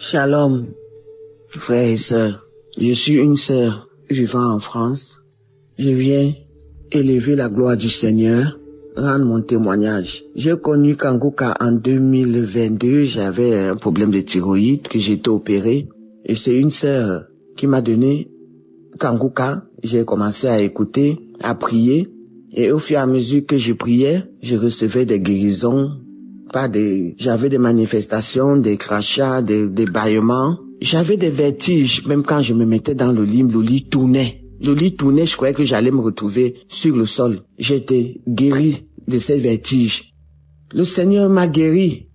Shalom, frères et sœurs. Je suis une sœur vivant en France. Je viens élever la gloire du Seigneur, rendre mon témoignage. J'ai connu Kanguka en 2022. J'avais un problème de thyroïde que j'ai été opéré. Et c'est une sœur qui m'a donné Kanguka. J'ai commencé à écouter, à prier. Et au fur et à mesure que je priais, je recevais des guérisons. J'avais des manifestations, des crachats, des bâillements. J'avais des vertiges, même quand je me mettais dans le lit tournait. Le lit tournait, je croyais que j'allais me retrouver sur le sol. J'étais guéri de ces vertiges. Le Seigneur m'a guéri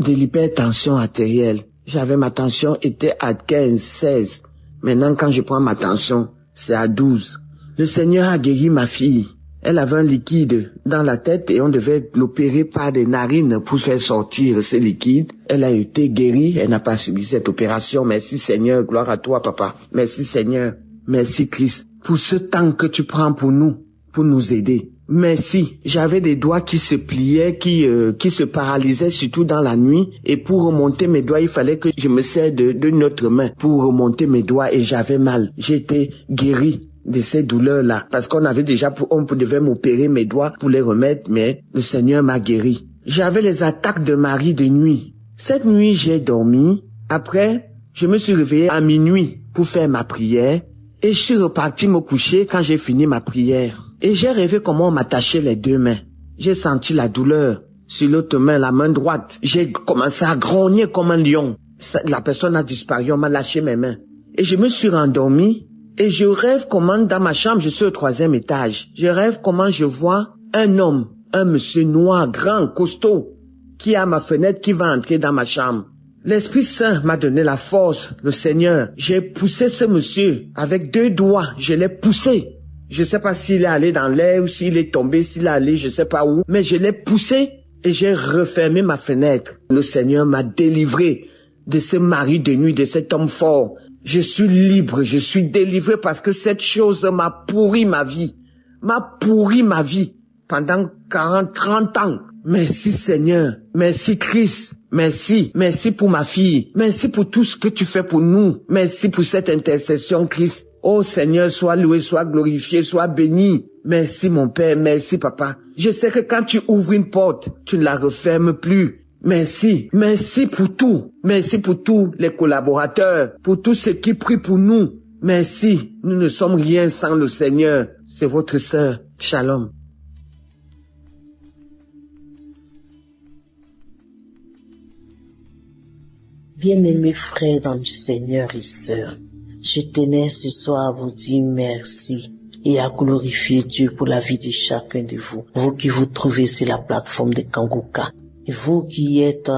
de l'hypertension artérielle. Ma tension était à 15, 16. Maintenant, quand je prends ma tension, c'est à 12. Le Seigneur a guéri ma fille. Elle avait un liquide dans la tête et on devait l'opérer par des narines pour faire sortir ce liquide. Elle a été guérie, elle n'a pas subi cette opération. Merci Seigneur, gloire à toi papa. Merci Seigneur, merci Christ pour ce temps que tu prends pour nous aider. Merci. J'avais des doigts qui se pliaient, qui se paralysaient surtout dans la nuit. Et pour remonter mes doigts, il fallait que je me serre d'une autre main pour remonter mes doigts et j'avais mal. J'étais guéri de ces douleurs-là. Parce qu'on devait m'opérer mes doigts pour les remettre, mais le Seigneur m'a guéri. J'avais les attaques de Marie de nuit. Cette nuit, j'ai dormi. Après, je me suis réveillé à minuit pour faire ma prière. Et je suis reparti me coucher quand j'ai fini ma prière. Et j'ai rêvé comment on m'attachait les deux mains. J'ai senti la douleur sur l'autre main, la main droite. J'ai commencé à grogner comme un lion. La personne a disparu, on m'a lâché mes mains. Et je me suis rendormi. Et je rêve comment dans ma chambre, je suis au 3e étage. Je rêve comment je vois un homme, un monsieur noir, grand, costaud, qui est à ma fenêtre, qui va entrer dans ma chambre. L'Esprit Saint m'a donné la force, le Seigneur. J'ai poussé ce monsieur avec 2 doigts, je l'ai poussé. Je sais pas s'il est allé dans l'air ou s'il est tombé, s'il est allé je sais pas où, mais je l'ai poussé et j'ai refermé ma fenêtre. Le Seigneur m'a délivré de ce mari de nuit, de cet homme fort. Je suis libre, je suis délivré parce que cette chose m'a pourri ma vie. Pendant 40, 30 ans. Merci Seigneur, merci Christ, merci pour ma fille, merci pour tout ce que tu fais pour nous, merci pour cette intercession Christ. Oh Seigneur, sois loué, sois glorifié, sois béni. Merci mon Père, merci Papa. Je sais que quand tu ouvres une porte, tu ne la refermes plus. Merci pour tout. Merci pour tous les collaborateurs, pour tous ceux qui prient pour nous. Merci, nous ne sommes rien sans le Seigneur. C'est votre sœur. Shalom. Bien-aimés frères dans le Seigneur et sœurs, je tenais ce soir à vous dire merci et à glorifier Dieu pour la vie de chacun de vous. Vous qui vous trouvez sur la plateforme de Kanguka. Et vous qui êtes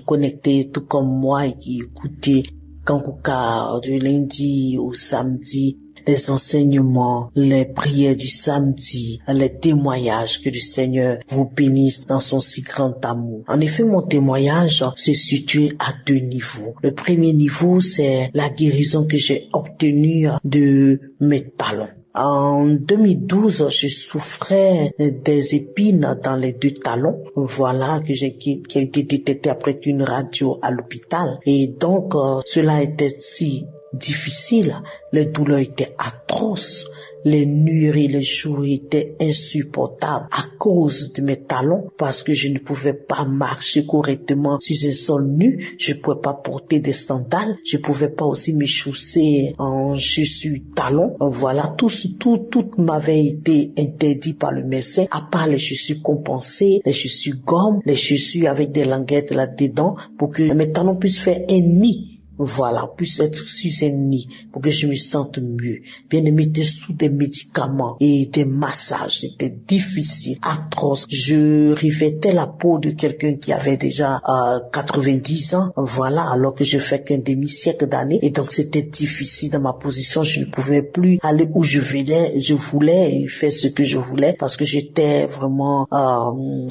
connectés tout comme moi et qui écoutez Kanguka du lundi au samedi, les enseignements, les prières du samedi, les témoignages, que le Seigneur vous bénisse dans son si grand amour. En effet, mon témoignage se situe à 2 niveaux. Le premier niveau, c'est la guérison que j'ai obtenue de mes talons. En 2012, je souffrais des épines dans les 2 talons. Voilà que j'ai été détecté après une radio à l'hôpital. Et donc, cela était si difficile, les douleurs étaient atroces, les nuits et les jours étaient insupportables à cause de mes talons parce que je ne pouvais pas marcher correctement sur un sol nu, je ne pouvais pas porter des sandales, je ne pouvais pas aussi me chausser en chaussures talons. Voilà, tout m'avait été interdit par le médecin, à part les chaussures compensées, les chaussures gomme, les chaussures avec des languettes là-dedans pour que mes talons puissent faire un nid. Voilà, puisse être sur un nid pour que je me sente mieux. Bien aimé, j'étais sous des médicaments et des massages, c'était difficile, atroce. Je revêtais la peau de quelqu'un qui avait déjà 90 ans, voilà, alors que je fais qu'un demi-siècle d'années. Et donc c'était difficile dans ma position, je ne pouvais plus aller où je voulais et faire ce que je voulais parce que j'étais vraiment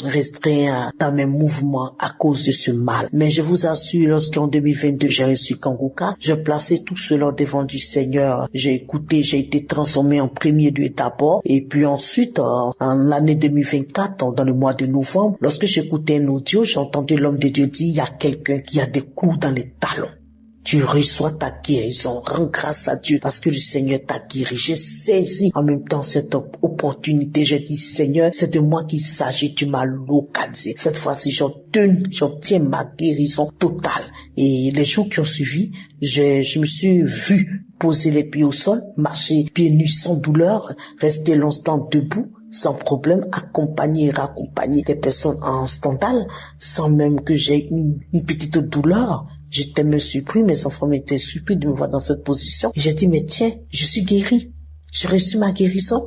restreint dans mes mouvements à cause de ce mal. Mais je vous assure, lorsqu'en 2022 j'ai reçu Kanguka. J'ai placé tout cela devant du Seigneur. J'ai écouté, j'ai été transformé en premier lieu d'abord. Et puis ensuite, en l'année 2024, dans le mois de novembre, lorsque j'écoutais un audio, j'ai entendu l'homme de Dieu dire, il y a quelqu'un qui a des coups dans les talons. Tu reçois ta guérison, rends grâce à Dieu parce que le Seigneur t'a guéri. J'ai saisi en même temps cette opportunité. J'ai dit, Seigneur, c'est de moi qu'il s'agit, tu m'as localisé. Cette fois-ci, j'obtiens ma guérison totale. Et les jours qui ont suivi, je me suis vu poser les pieds au sol, marcher pieds nus sans douleur, rester longtemps debout, sans problème, accompagner et raccompagner des personnes en standal, sans même que j'ai une petite douleur. J'étais même surpris, mes enfants m'étaient surpris de me voir dans cette position. Et j'ai dit, mais tiens, je suis guéri. J'ai reçu ma guérison.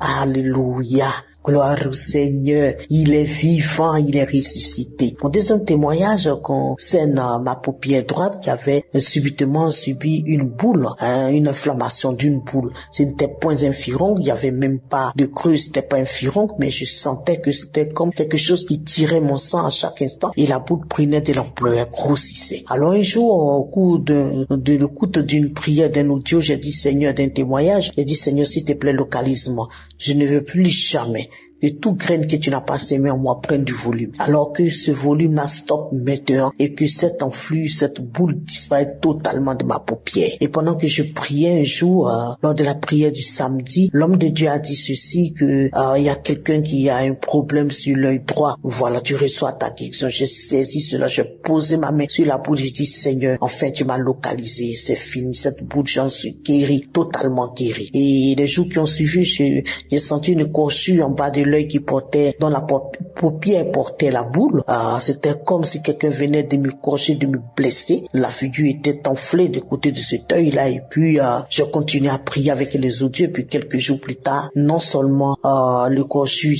Alléluia. Gloire au Seigneur. Il est vivant, il est ressuscité. Mon deuxième témoignage concerne ma paupière droite qui avait subitement subi une boule, une inflammation d'une boule. Ce n'était point un furon, il n'y avait même pas de creux, c'était pas un furon, mais je sentais que c'était comme quelque chose qui tirait mon sang à chaque instant et la boule prenait de l'ampleur, grossissait. Alors un jour, au cours de l'écoute d'une prière, d'un audio, j'ai dit, Seigneur, d'un témoignage, j'ai dit, Seigneur, s'il te plaît, localise-moi. Je ne veux plus jamais que tout graine que tu n'as pas sémé en moi prenne du volume. Alors que ce volume-là stoppe maintenant et que cet enflux, cette boule disparaît totalement de ma paupière. Et pendant que je priais un jour, lors de la prière du samedi, l'homme de Dieu a dit ceci, que il y a quelqu'un qui a un problème sur l'œil droit. Voilà, tu reçois ta guérison. J'ai saisi cela, j'ai posé ma main sur la boule, j'ai dit, Seigneur, enfin tu m'as localisé, c'est fini. Cette boule, j'en suis guéri, totalement guéri. Et les jours qui ont suivi, j'ai senti une courchure en bas de l'œil qui portait, dont la paupière portait la boule. C'était comme si quelqu'un venait de me cocher, de me blesser. La figure était enflée du côté de cet œil-là. Et puis, j'ai continué à prier avec les audios. Et puis, quelques jours plus tard, non seulement le cochon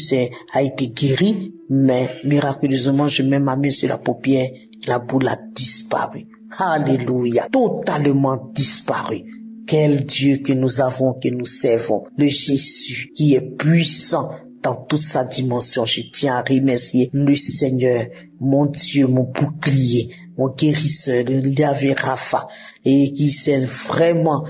a été guéri, mais miraculeusement, je mets ma main sur la paupière. La boule a disparu. Alléluia. Totalement disparu. Quel Dieu que nous avons, que nous servons. Le Jésus qui est puissant dans toute sa dimension. Je tiens à remercier le Seigneur, mon Dieu, mon bouclier, mon guérisseur, le Yahvé Rapha, et qui s'est vraiment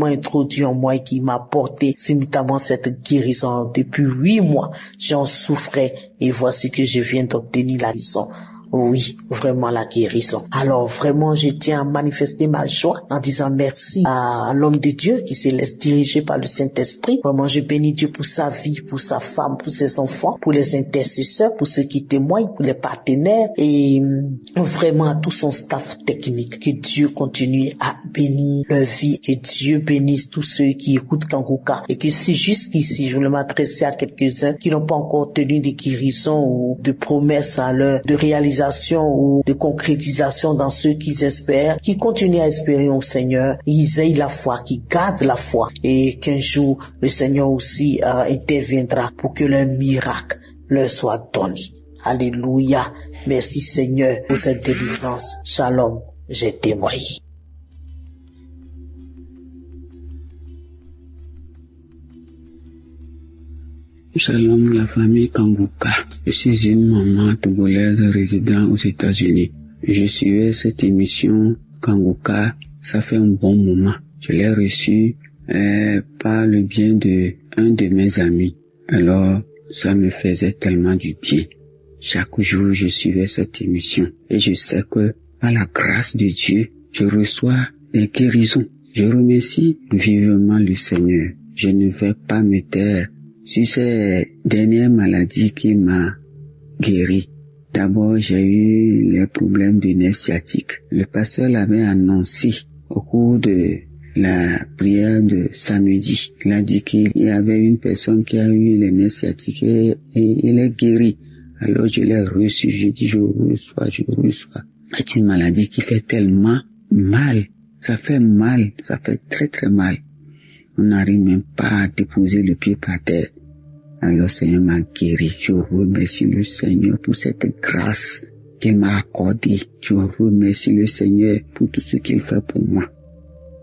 introduit en moi et qui m'a apporté simultanément cette guérison. Depuis 8 mois, j'en souffrais et voici que je viens d'obtenir la guérison. Oui, vraiment la guérison. Alors vraiment, je tiens à manifester ma joie en disant merci à l'homme de Dieu qui se laisse diriger par le Saint-Esprit. Vraiment, je bénis Dieu pour sa vie, pour sa femme, pour ses enfants, pour les intercesseurs, pour ceux qui témoignent, pour les partenaires et vraiment à tout son staff technique. Que Dieu continue à bénir leur vie, que Dieu bénisse tous ceux qui écoutent Kanguka et que si jusqu'ici, je voulais m'adresser à quelques-uns qui n'ont pas encore tenu de guérison ou de promesses à leur de réalisation ou de concrétisation dans ceux qu'ils espèrent, qui continuent à espérer au Seigneur, ils aient la foi, qui gardent la foi et qu'un jour le Seigneur aussi interviendra pour que leur miracle leur soit donné. Alléluia. Merci Seigneur pour cette délivrance. Shalom, j'ai témoigné. Shalom la famille Kanguka. Je suis une maman togolaise résidant aux États-Unis. Je suivais cette émission Kanguka, ça fait un bon moment. Je l'ai reçue par le bien de un de mes amis. Alors, ça me faisait tellement du bien. Chaque jour, je suivais cette émission et je sais que par la grâce de Dieu, je reçois des guérisons. Je remercie vivement le Seigneur. Je ne vais pas me taire sur ces dernières maladies qui m'a guéri. D'abord, j'ai eu les problèmes de nerfs sciatiques. Le pasteur l'avait annoncé au cours de la prière de samedi. Il a dit qu'il y avait une personne qui a eu les nerfs sciatiques et il est guéri. Alors je l'ai reçu, je dis je reçois. C'est une maladie qui fait tellement mal. Ça fait mal, ça fait très très mal. On n'arrive même pas à déposer le pied par terre. Alors, le Seigneur m'a guéri. Je remercie le Seigneur pour cette grâce qu'il m'a accordée. Je remercie le Seigneur pour tout ce qu'il fait pour moi.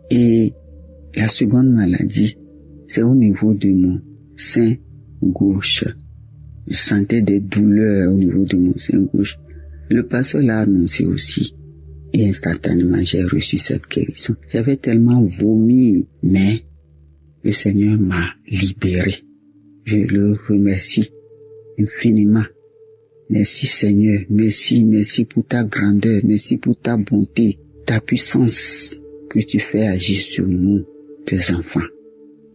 Et la seconde maladie, c'est au niveau de mon sein gauche. Je sentais des douleurs au niveau de mon sein gauche. Le pasteur l'a annoncé aussi. Et instantanément, j'ai reçu cette guérison. J'avais tellement vomi, mais le Seigneur m'a libéré. Je le remercie infiniment. Merci Seigneur, merci pour ta grandeur, merci pour ta bonté, ta puissance que tu fais agir sur nous, tes enfants.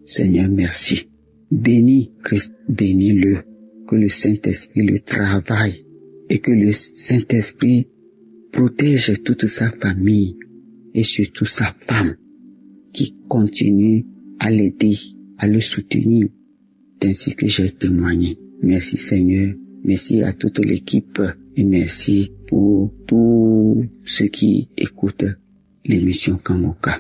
Seigneur, merci. Bénis Christ, bénis-le, que le Saint-Esprit le travaille et que le Saint-Esprit protège toute sa famille et surtout sa femme qui continue à l'aider, à le soutenir, ainsi que j'ai témoigné. Merci Seigneur, merci à toute l'équipe et merci pour tous ceux qui écoutent l'émission Kangoka.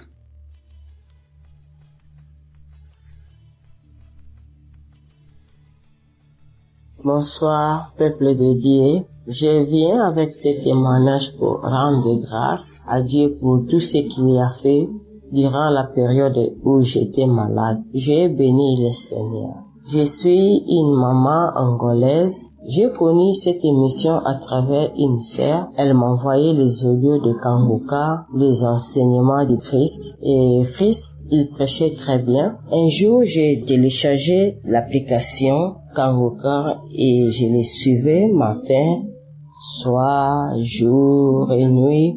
Bonsoir, peuple de Dieu. Je viens avec ce témoignage pour rendre grâce à Dieu pour tout ce qu'il a fait durant la période où j'étais malade. J'ai béni le Seigneur. Je suis une maman angolaise. J'ai connu cette émission à travers une sœur. Elle m'envoyait les audios de Kangoka, les enseignements de Christ. Et Christ, il prêchait très bien. Un jour, j'ai téléchargé l'application Kangoka et je les suivais matin, soir, jour et nuit.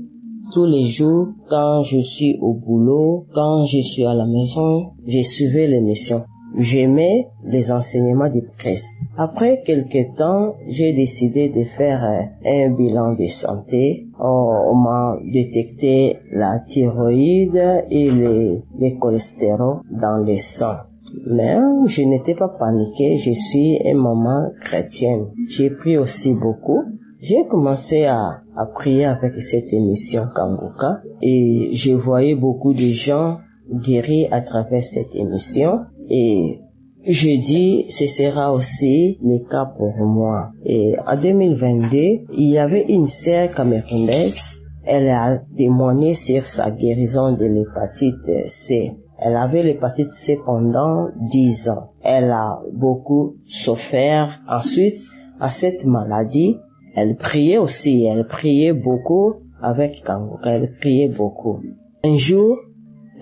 Tous les jours, quand je suis au boulot, quand je suis à la maison, je suivais l'émission. J'aimais les enseignements du Christ. Après quelque temps, j'ai décidé de faire un bilan de santé. On m'a détecté la thyroïde et le cholestérol dans le sang. Mais je n'étais pas paniquée, je suis une maman chrétienne. J'ai prié aussi beaucoup. J'ai commencé à prier avec cette émission Kangoka et je voyais beaucoup de gens guéris à travers cette émission. Et je dis, ce sera aussi le cas pour moi. Et en 2022, il y avait une sœur camerounaise. Elle a témoigné sur sa guérison de l'hépatite C. Elle avait l'hépatite C pendant 10 ans. Elle a beaucoup souffert. Ensuite, à cette maladie, elle priait aussi. Elle priait beaucoup avec Kangoka. Elle priait beaucoup. Un jour,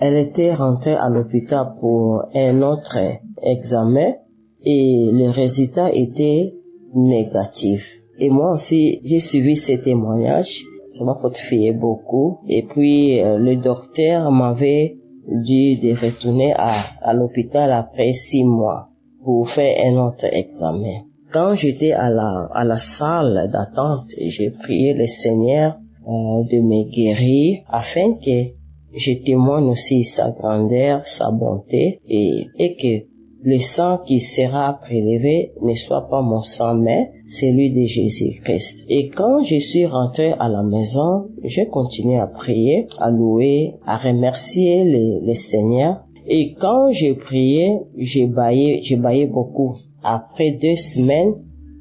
elle était rentrée à l'hôpital pour un autre examen et le résultat était négatif. Et moi aussi, j'ai suivi ces témoignages. Ça m'a fortifié beaucoup. Et puis, le docteur m'avait dit de retourner à l'hôpital après 6 mois pour faire un autre examen. Quand j'étais à la salle d'attente, j'ai prié le Seigneur de me guérir afin que je témoigne aussi sa grandeur, sa bonté et que le sang qui sera prélevé ne soit pas mon sang mais celui de Jésus-Christ. Et quand je suis rentré à la maison, j'ai continué à prier, à louer, à remercier le Seigneur. Et quand je priais, je baillais beaucoup. Après 2 semaines,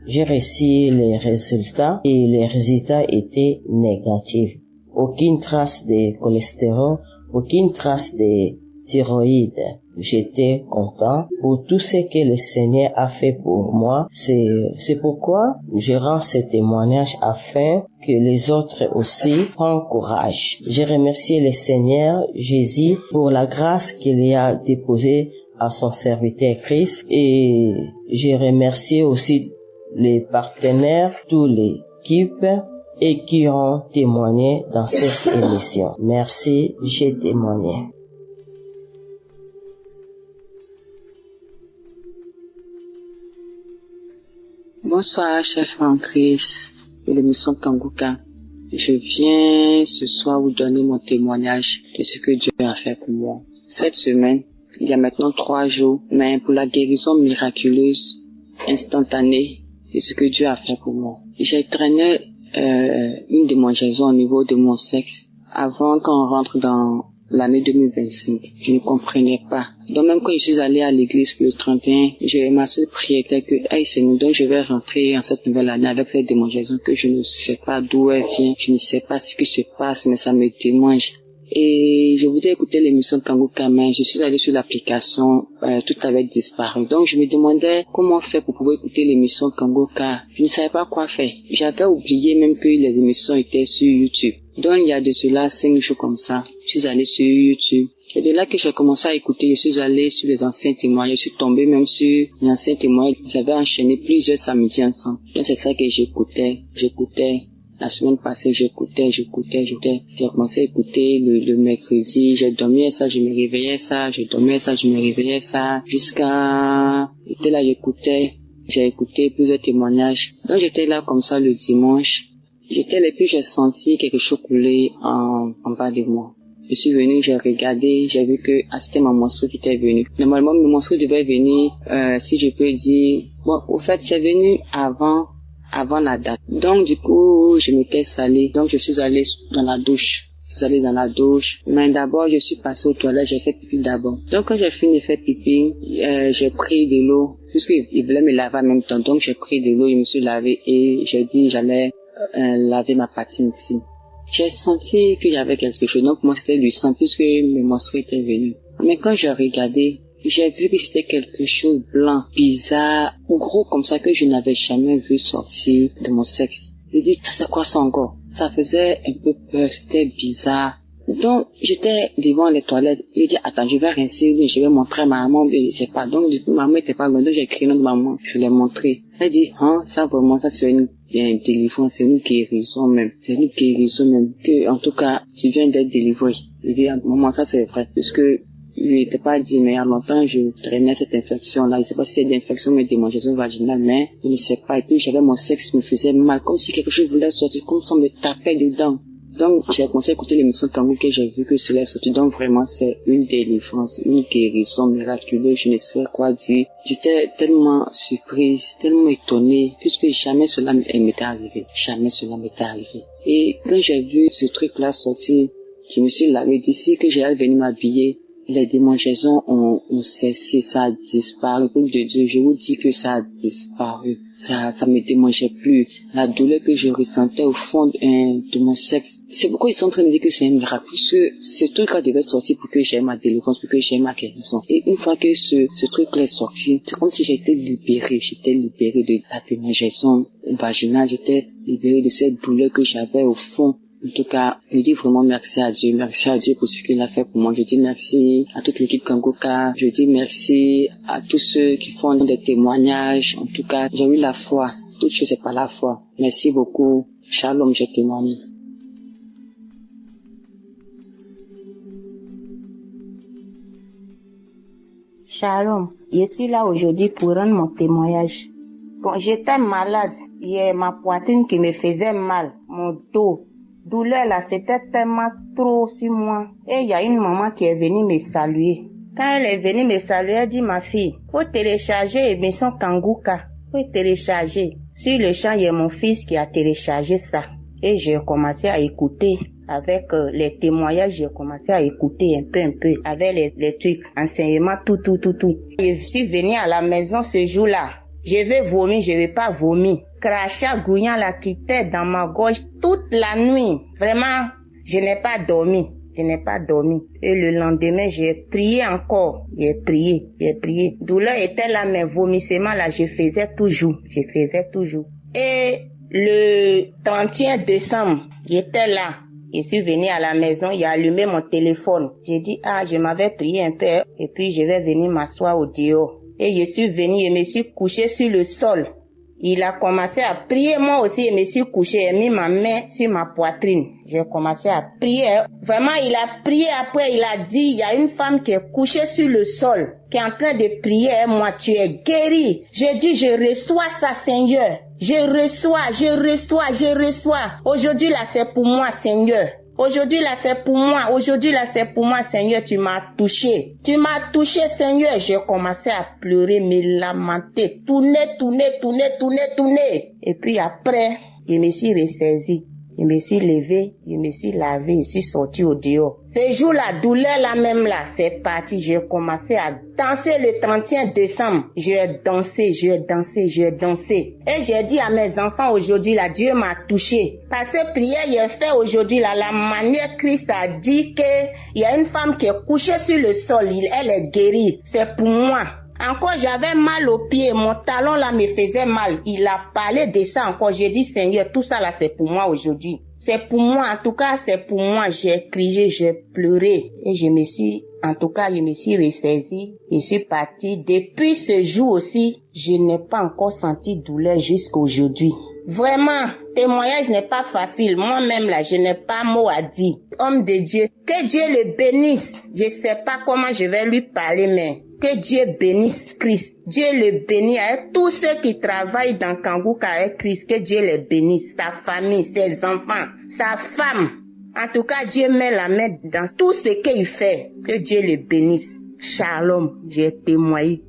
j'ai reçu les résultats et les résultats étaient négatifs. Aucune trace de cholestérol, aucune trace de thyroïde. J'étais content pour tout ce que le Seigneur a fait pour moi. C'est pourquoi je rends ce témoignage afin que les autres aussi prennent courage. Je remercie le Seigneur Jésus pour la grâce qu'il a déposée à son serviteur Christ et je remercie aussi les partenaires, toute l'équipe et qui ont témoigné dans cette émission. Merci, j'ai témoigné. Bonsoir, chef en Christ de l'émission Kangoka. Je viens ce soir vous donner mon témoignage de ce que Dieu a fait pour moi. Cette semaine, il y a maintenant 3 jours, mais pour la guérison miraculeuse, instantanée, de ce que Dieu a fait pour moi. J'ai traîné une démangeaison au niveau de mon sexe avant qu'on rentre dans l'année 2025. Je ne comprenais pas. Donc même quand je suis allée à l'église pour le 31, ma seule prière était que, hey Seigneur, donc je vais rentrer en cette nouvelle année avec cette démangeaison que je ne sais pas d'où elle vient, je ne sais pas ce qui se passe, mais ça me démange. Et je voulais écouter l'émission Kangoka, mais je suis allée sur l'application, tout avait disparu. Donc je me demandais comment faire pour pouvoir écouter l'émission Kangoka. Je ne savais pas quoi faire. J'avais oublié même que les émissions étaient sur YouTube. Donc, il y a de cela 5 jours comme ça, je suis allée sur YouTube. Et de là que j'ai commencé à écouter, je suis allée sur les anciens témoignages, je suis tombée même sur les anciens témoignages. J'avais enchaîné plusieurs samedis ensemble. Donc, c'est ça que j'écoutais. La semaine passée, j'écoutais. J'ai commencé à écouter le mercredi. J'ai dormi ça, je me réveillais ça. Je dormais ça, je me réveillais ça. Jusqu'à... J'étais là, j'écoutais. J'ai écouté plusieurs témoignages. Donc, j'étais là comme ça le dimanche. J'étais là, puis j'ai senti quelque chose couler en bas de moi. Je suis venue, j'ai regardé, j'ai vu que c'était ma menstruée qui était venue. Normalement, ma menstruée devait venir, si je peux dire... Bon, au fait, c'est venu avant la date. Donc, du coup, je m'étais salée. Donc, je suis allée dans la douche. Mais d'abord, je suis passée aux toilettes, j'ai fait pipi d'abord. Donc, quand j'ai fini de faire pipi, j'ai pris de l'eau. Puisqu'il voulait me laver en même temps. Donc, j'ai pris de l'eau, je me suis lavé et j'ai dit j'allais laver ma patine ici. J'ai senti qu'il y avait quelque chose. Donc, moi, c'était du sang puisque mes menstrues étaient venues. Mais quand j'ai regardé, j'ai vu que c'était quelque chose de blanc, bizarre, gros comme ça que je n'avais jamais vu sortir de mon sexe. J'ai dit, c'est quoi ça encore? Ça faisait un peu peur, c'était bizarre. Donc, j'étais devant les toilettes. J'ai dit, attends, je vais rincer, je vais montrer à ma maman, je ne sais pas. Donc, du coup, ma maman était pas loin, donc j'ai crié notre maman, je l'ai montré. Elle dit, ça vraiment, ça c'est une délivrance, c'est une guérison même. Que, en tout cas, tu viens d'être délivré. Je dis, maman, ça c'est vrai, puisque je n'étais pas dit, mais il y a longtemps, je traînais cette infection-là. Je ne sais pas si c'est une infection ou une démangeaison vaginale, mais je ne sais pas. Et puis, j'avais mon sexe qui me faisait mal, comme si quelque chose voulait sortir, comme si on me tapait dedans. Donc, j'ai commencé à écouter l'émission Tango que j'ai vu que cela est sorti. Donc, vraiment, c'est une délivrance, une guérison miraculeuse, je ne sais quoi dire. J'étais tellement surprise, tellement étonnée, puisque jamais cela m'était arrivé. Et quand j'ai vu ce truc-là sortir, je me suis lavé d'ici que j'allais venir m'habiller. Les démangeaisons ont cessé, ça a disparu. Pour de Dieu, je vous dis que ça a disparu. Ça me démangeait plus. La douleur que je ressentais au fond de mon sexe. C'est pourquoi ils sont en train de me dire que c'est un miracle. Puisque ce truc-là devait sortir pour que j'aie ma délivrance, pour que j'aie ma guérison. Et une fois que ce truc-là est sorti, c'est comme si j'étais libérée. J'étais libérée de la démangeaison vaginale. J'étais libérée de cette douleur que j'avais au fond. En tout cas, je dis vraiment merci à Dieu pour ce qu'il a fait pour moi. Je dis merci à toute l'équipe Kangoka. Je dis merci à tous ceux qui font des témoignages. En tout cas, j'ai eu la foi. Toute chose c'est par la foi. Merci beaucoup. Shalom, je témoigne. Shalom, je suis là aujourd'hui pour rendre mon témoignage. Bon, j'étais malade. Il y a ma poitrine qui me faisait mal, mon dos. Douleur là, c'était tellement trop sur moi. Et il y a une maman qui est venue me saluer. Quand elle est venue me saluer, elle dit, ma fille, faut télécharger l'émission Kanguka. Faut télécharger. Sur le champ, il y a mon fils qui a téléchargé ça. Et j'ai commencé à écouter. Avec les témoignages, j'ai commencé à écouter un peu, avec les trucs, enseignements, tout. Je suis venue à la maison ce jour-là. Je vais vomir, je vais pas vomir. Crachat, gouillant, la quittait dans ma gorge toute la nuit. Vraiment, je n'ai pas dormi. Et le lendemain, j'ai prié encore. J'ai prié. Douleur était là, mais vomissement là, je faisais toujours. Et le 31 décembre, j'étais là. Je suis venue à la maison, il a allumé mon téléphone. J'ai dit, je m'avais prié un peu, et puis je vais venir m'asseoir au dehors. Et je suis venue, je me suis couchée sur le sol. Il a commencé à prier, moi aussi, je me suis couchée, j'ai mis ma main sur ma poitrine. J'ai commencé à prier. Vraiment, il a prié, après il a dit, il y a une femme qui est couchée sur le sol, qui est en train de prier, moi, tu es guérie. J'ai dit, je reçois ça, Seigneur. Je reçois. Aujourd'hui, là, c'est pour moi, Seigneur. Aujourd'hui, là, c'est pour moi, Seigneur, tu m'as touché, Seigneur. J'ai commencé à pleurer, me lamenter, tourner. Et puis après, je me suis ressaisie. Je me suis levée, je me suis lavée, je suis sortie au dehors. Ce jour, la douleur là même là, c'est parti. J'ai commencé à danser le 31 décembre. J'ai dansé. Et j'ai dit à mes enfants aujourd'hui là, Dieu m'a touché. Parce que prière, j'ai fait aujourd'hui là, la manière Christ a dit que il y a une femme qui est couchée sur le sol, elle est guérie. C'est pour moi. Encore, j'avais mal au pied. Mon talon là me faisait mal. Il a parlé de ça encore. J'ai dit, Seigneur, tout ça là, c'est pour moi aujourd'hui. C'est pour moi. En tout cas, c'est pour moi. J'ai crié, j'ai pleuré. Et je me suis ressaisie. Je suis partie. Depuis ce jour aussi, je n'ai pas encore senti douleur jusqu'à aujourd'hui. Vraiment, témoignage n'est pas facile. Moi-même là, je n'ai pas mot à dire. Homme de Dieu, que Dieu le bénisse. Je sais pas comment je vais lui parler, mais que Dieu bénisse Christ. Dieu le bénisse avec tous ceux qui travaillent dans Kanguka avec Christ. Que Dieu le bénisse. Sa famille, ses enfants, sa femme. En tout cas, Dieu met la main dans tout ce qu'il fait. Que Dieu le bénisse. Shalom, j'ai témoigné.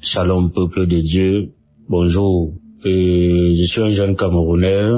Shalom, peuple de Dieu. Bonjour. Je suis un jeune Camerounais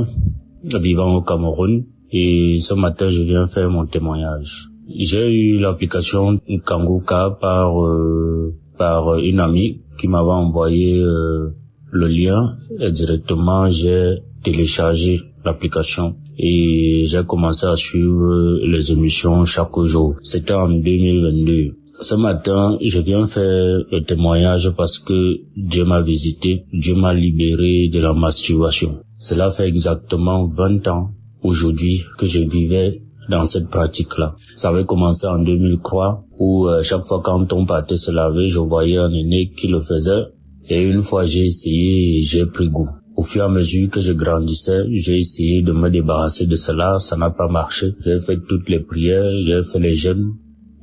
vivant au Cameroun et ce matin, je viens faire mon témoignage. J'ai eu l'application Kanguka par une amie qui m'avait envoyé le lien et directement j'ai téléchargé l'application et j'ai commencé à suivre les émissions chaque jour. C'était en 2022. Ce matin, je viens faire le témoignage parce que Dieu m'a visité, Dieu m'a libéré de la masturbation. Cela fait exactement 20 ans aujourd'hui que je vivais dans cette pratique-là. Ça avait commencé en 2003 où chaque fois quand on partait se laver, je voyais un aîné qui le faisait et une fois j'ai essayé et j'ai pris goût. Au fur et à mesure que je grandissais, j'ai essayé de me débarrasser de cela, ça n'a pas marché. J'ai fait toutes les prières, j'ai fait les jeûnes.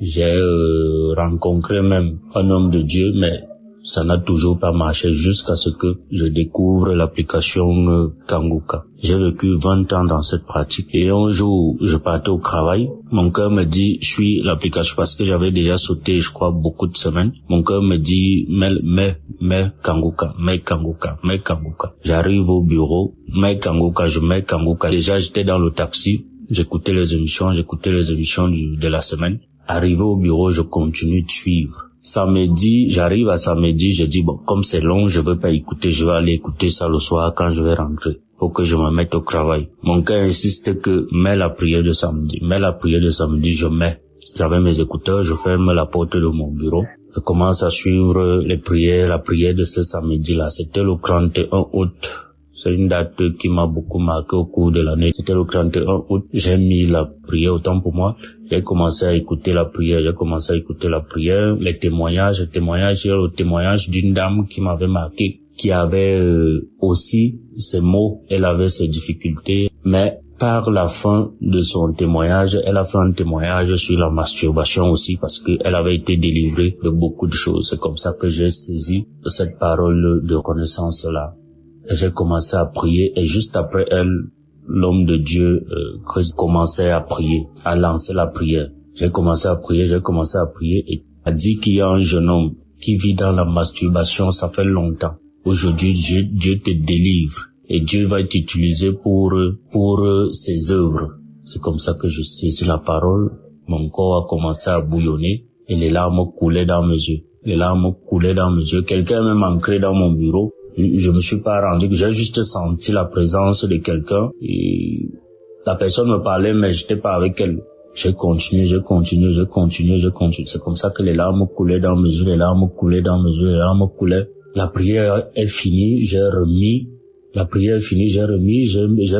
J'ai rencontré même un homme de Dieu, mais ça n'a toujours pas marché jusqu'à ce que je découvre l'application Kanguka. J'ai vécu 20 ans dans cette pratique et un jour, je partais au travail. Mon cœur me dit, suis l'application parce que j'avais déjà sauté, je crois, beaucoup de semaines. Mon cœur me dit, mets Kanguka. J'arrive au bureau, mets Kanguka. Déjà, j'étais dans le taxi, j'écoutais les émissions de la semaine. Arrivé au bureau, je continue de suivre. J'arrive à samedi, je dis, bon, comme c'est long, je veux pas écouter, je vais aller écouter ça le soir quand je vais rentrer. Faut que je me mette au travail. Mon cœur insiste que mets la prière de samedi, je mets. J'avais mes écouteurs, je ferme la porte de mon bureau. Je commence à suivre la prière de ce samedi-là. C'était le 31 août. C'est une date qui m'a beaucoup marqué au cours de l'année. C'était le 31 août. J'ai mis la prière autant pour moi. J'ai commencé à écouter la prière. Les témoignages. Il y a le témoignage d'une dame qui m'avait marqué, qui avait aussi ses maux. Elle avait ses difficultés. Mais par la fin de son témoignage, elle a fait un témoignage sur la masturbation aussi parce qu'elle avait été délivrée de beaucoup de choses. C'est comme ça que j'ai saisi cette parole de reconnaissance-là. J'ai commencé à prier et juste après elle, l'homme de Dieu commençait à prier, à lancer la prière. J'ai commencé à prier et a dit qu'il y a un jeune homme qui vit dans la masturbation, ça fait longtemps. Aujourd'hui, Dieu te délivre et Dieu va t'utiliser pour ses œuvres. C'est comme ça que je saisis la parole. Mon corps a commencé à bouillonner et les larmes coulaient dans mes yeux. Quelqu'un m'a ancré dans mon bureau. Je me suis pas rendu, j'ai juste senti la présence de quelqu'un et la personne me parlait mais j'étais pas avec elle. J'ai continué. C'est comme ça que les larmes coulaient dans mes yeux, La prière est finie, j'ai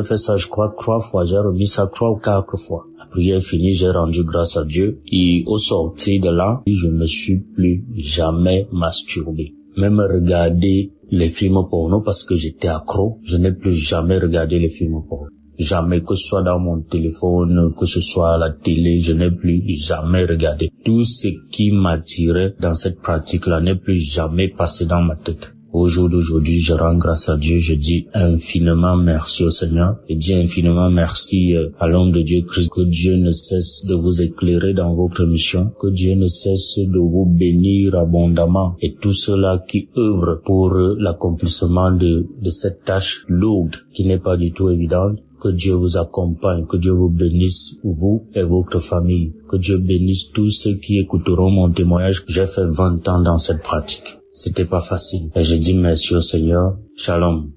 fait ça je crois 3 fois, j'ai remis ça 3 ou 4 fois. La prière est finie, j'ai rendu grâce à Dieu et au sortir de là, je ne me suis plus jamais masturbé. Même regarder les films porno parce que j'étais accro, je n'ai plus jamais regardé les films porno. Jamais, que ce soit dans mon téléphone, que ce soit à la télé, je n'ai plus jamais regardé. Tout ce qui m'attirait dans cette pratique-là n'est plus jamais passé dans ma tête. Au jour d'aujourd'hui, je rends grâce à Dieu, je dis infiniment merci au Seigneur, et dis infiniment merci à l'homme de Dieu Christ, que Dieu ne cesse de vous éclairer dans votre mission, que Dieu ne cesse de vous bénir abondamment, et tous ceux-là qui œuvrent pour l'accomplissement de cette tâche lourde, qui n'est pas du tout évidente, Que Dieu vous accompagne, que Dieu vous bénisse, vous et votre famille. Que Dieu bénisse tous ceux qui écouteront mon témoignage. J'ai fait 20 ans dans cette pratique. C'était pas facile. Et je dis merci au Seigneur. Shalom.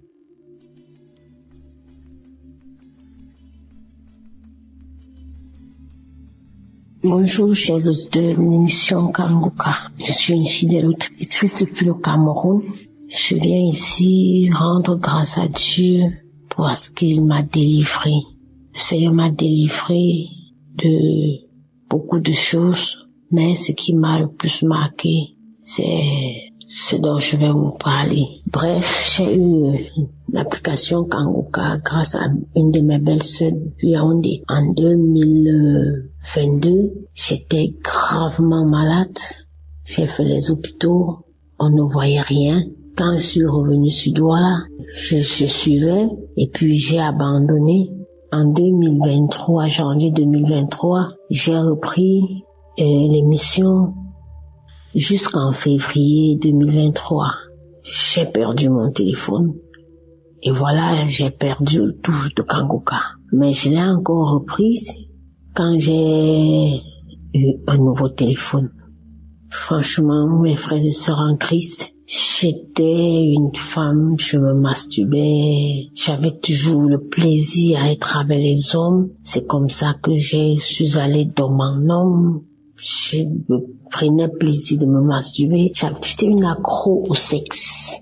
Bonjour, chers auditeurs de l'émission Kanguka. Je suis une fidèle auditrice depuis le Cameroun. Je viens ici rendre grâce à Dieu parce qu'il m'a délivré. Le Seigneur m'a délivré de beaucoup de choses, mais ce qui m'a le plus marqué, c'est ce dont je vais vous parler. Bref, j'ai eu l'application Kanguka grâce à une de mes belles-sœurs depuis Yaoundé. En 2022, j'étais gravement malade. J'ai fait les hôpitaux, on ne voyait rien. Quand je suis revenue sur Douala, je suivais et puis j'ai abandonné. En 2023, janvier 2023, j'ai repris l'émission jusqu'en février 2023. J'ai perdu mon téléphone et voilà, j'ai perdu le touche de Kanguka. Mais je l'ai encore reprise quand j'ai eu un nouveau téléphone. Franchement, mes frères et sœurs en Christ, j'étais une femme, je me masturbais, j'avais toujours le plaisir à être avec les hommes. C'est comme ça que je suis allée dans mon homme. Je me prenais plaisir de me masturber. J'étais une accro au sexe.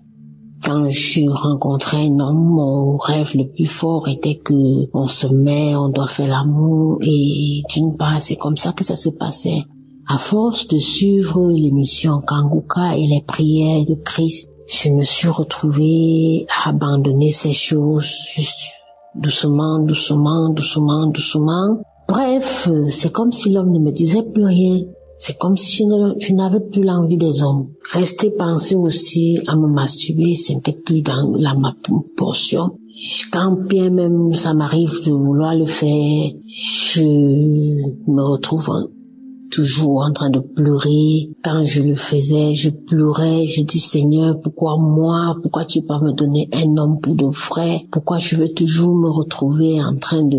Quand je rencontrais un homme, mon rêve le plus fort était que on se met, on doit faire l'amour et d'une part, c'est comme ça que ça se passait. À force de suivre l'émission Kanguka et les prières de Christ, je me suis retrouvée à abandonner ces choses juste doucement. Bref, c'est comme si l'homme ne me disait plus rien. C'est comme si je n'avais plus l'envie des hommes. Rester penser aussi à me masturber, c'était plus dans ma portion. Quand bien même ça m'arrive de vouloir le faire, je me retrouve toujours en train de pleurer. Quand je le faisais, je pleurais, je dis Seigneur, pourquoi moi? Pourquoi tu peux pas me donner un homme pour de vrai? Pourquoi je veux toujours me retrouver en train de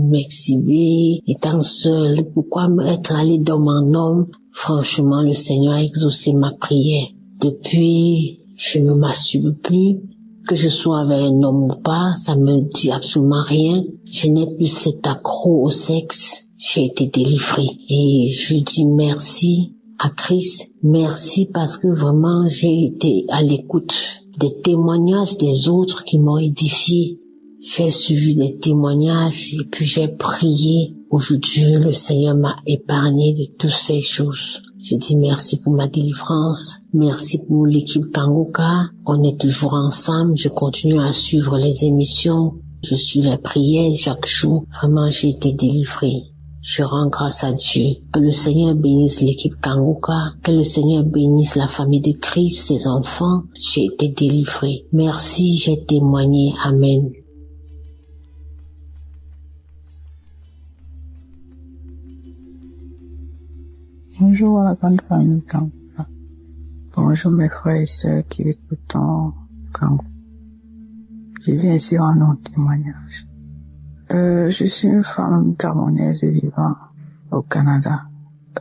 m'exhiber, étant seule? Pourquoi être allé dans mon homme? Franchement, le Seigneur a exaucé ma prière. Depuis, je ne me masturbe plus. Que je sois avec un homme ou pas, ça me dit absolument rien. Je n'ai plus cet accro au sexe. J'ai été délivrée et je dis merci à Christ, merci parce que vraiment j'ai été à l'écoute des témoignages des autres qui m'ont édifié. J'ai suivi des témoignages et puis j'ai prié. Aujourd'hui, le Seigneur m'a épargné de toutes ces choses. Je dis merci pour ma délivrance, merci pour l'équipe Kanguka. On est toujours ensemble, je continue à suivre les émissions, je suis les prières chaque jour. Vraiment, j'ai été délivrée. Je rends grâce à Dieu. Que le Seigneur bénisse l'équipe Kanguka. Que le Seigneur bénisse la famille de Christ, ses enfants. J'ai été délivrée. Merci, j'ai témoigné. Amen. Bonjour à la grande famille Kanguka. Bonjour mes frères et sœurs qui écoutent Kanguka. Je viens ici rendre un témoignage. Je suis une femme camerounaise et vivant au Canada.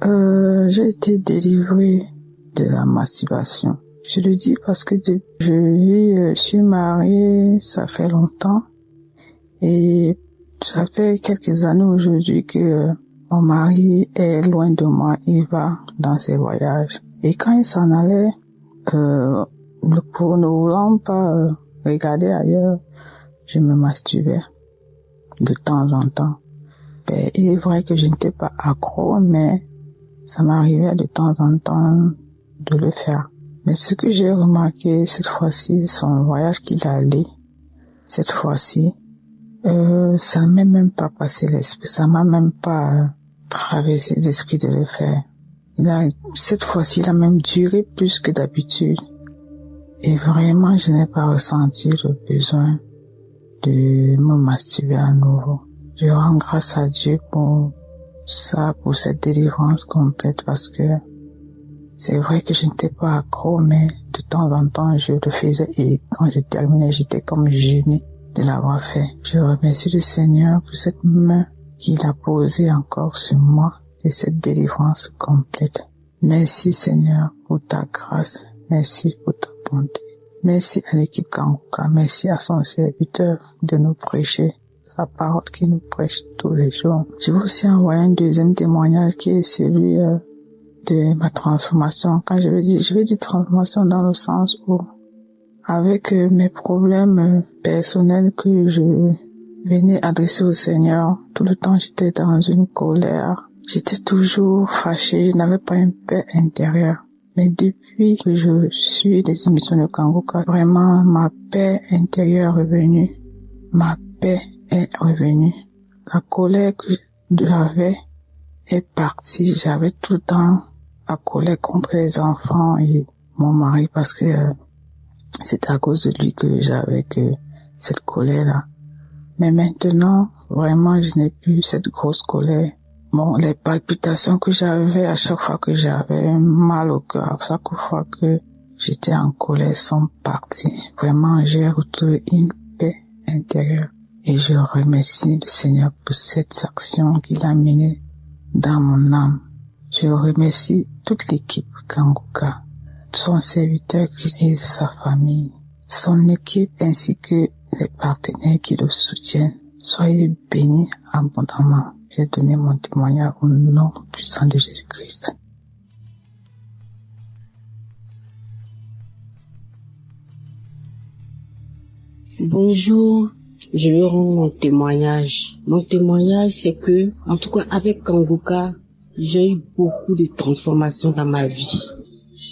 J'ai été délivrée de la masturbation. Je le dis parce que je suis mariée, ça fait longtemps. Et ça fait quelques années aujourd'hui que mon mari est loin de moi, il va dans ses voyages. Et quand il s'en allait, pour ne voulant pas regarder ailleurs, je me masturbais de temps en temps. Ben, il est vrai que je n'étais pas accro, mais ça m'arrivait de temps en temps de le faire. Mais ce que j'ai remarqué cette fois-ci, son voyage qu'il a allé, cette fois-ci, ça ne m'est même pas passé l'esprit, ça m'a même pas traversé l'esprit de le faire. Cette fois-ci, il a même duré plus que d'habitude. Et vraiment, je n'ai pas ressenti le besoin de me masturber à nouveau. Je rends grâce à Dieu pour ça, pour cette délivrance complète, parce que c'est vrai que je n'étais pas accro, mais de temps en temps, je le faisais et quand je terminais, j'étais comme gênée de l'avoir fait. Je remercie le Seigneur pour cette main qu'il a posée encore sur moi et cette délivrance complète. Merci Seigneur pour ta grâce. Merci pour ta bonté. Merci à l'équipe Kanguka. Merci à son serviteur de nous prêcher sa parole qui nous prêche tous les jours. Je veux aussi envoyer un deuxième témoignage qui est celui de ma transformation. Quand je veux dire transformation dans le sens où avec mes problèmes personnels que je venais adresser au Seigneur, tout le temps j'étais dans une colère. J'étais toujours fâchée, je n'avais pas une paix intérieure. Mais depuis que je suis des émissions de Kanguka, vraiment ma paix intérieure est revenue. Ma paix est revenue. La colère que j'avais est partie. J'avais tout le temps la colère contre les enfants et mon mari parce que c'est à cause de lui que j'avais cette colère-là. Mais maintenant, vraiment, je n'ai plus cette grosse colère. Bon, les palpitations que j'avais à chaque fois que j'avais mal au cœur, à chaque fois que j'étais en colère sont parties. Vraiment, j'ai retrouvé une paix intérieure. Et je remercie le Seigneur pour cette action qu'il a menée dans mon âme. Je remercie toute l'équipe Kanguka, son serviteur et sa famille, son équipe ainsi que les partenaires qui le soutiennent. Soyez bénis abondamment. J'ai donné mon témoignage au nom puissant de Jésus-Christ. Bonjour, je vais rendre mon témoignage. Mon témoignage, c'est que, en tout cas, avec Kanguka, j'ai eu beaucoup de transformations dans ma vie.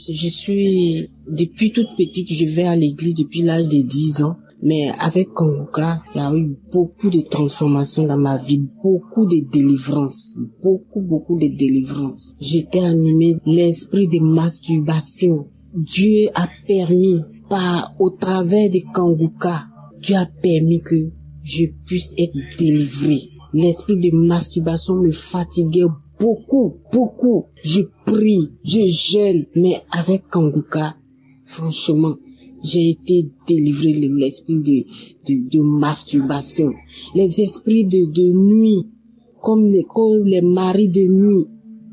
Depuis toute petite, je vais à l'église depuis l'âge de 10 ans. Mais avec Kanguka, il y a eu beaucoup de transformations dans ma vie, beaucoup de délivrances, beaucoup de délivrances. J'étais animée l'esprit de masturbation. Dieu a permis, au travers de Kanguka, Dieu a permis que je puisse être délivrée. L'esprit de masturbation me fatiguait beaucoup. Je prie, je jeûne, mais avec Kanguka, franchement, j'ai été délivré de l'esprit de masturbation. Les esprits de nuit, comme les maris de nuit.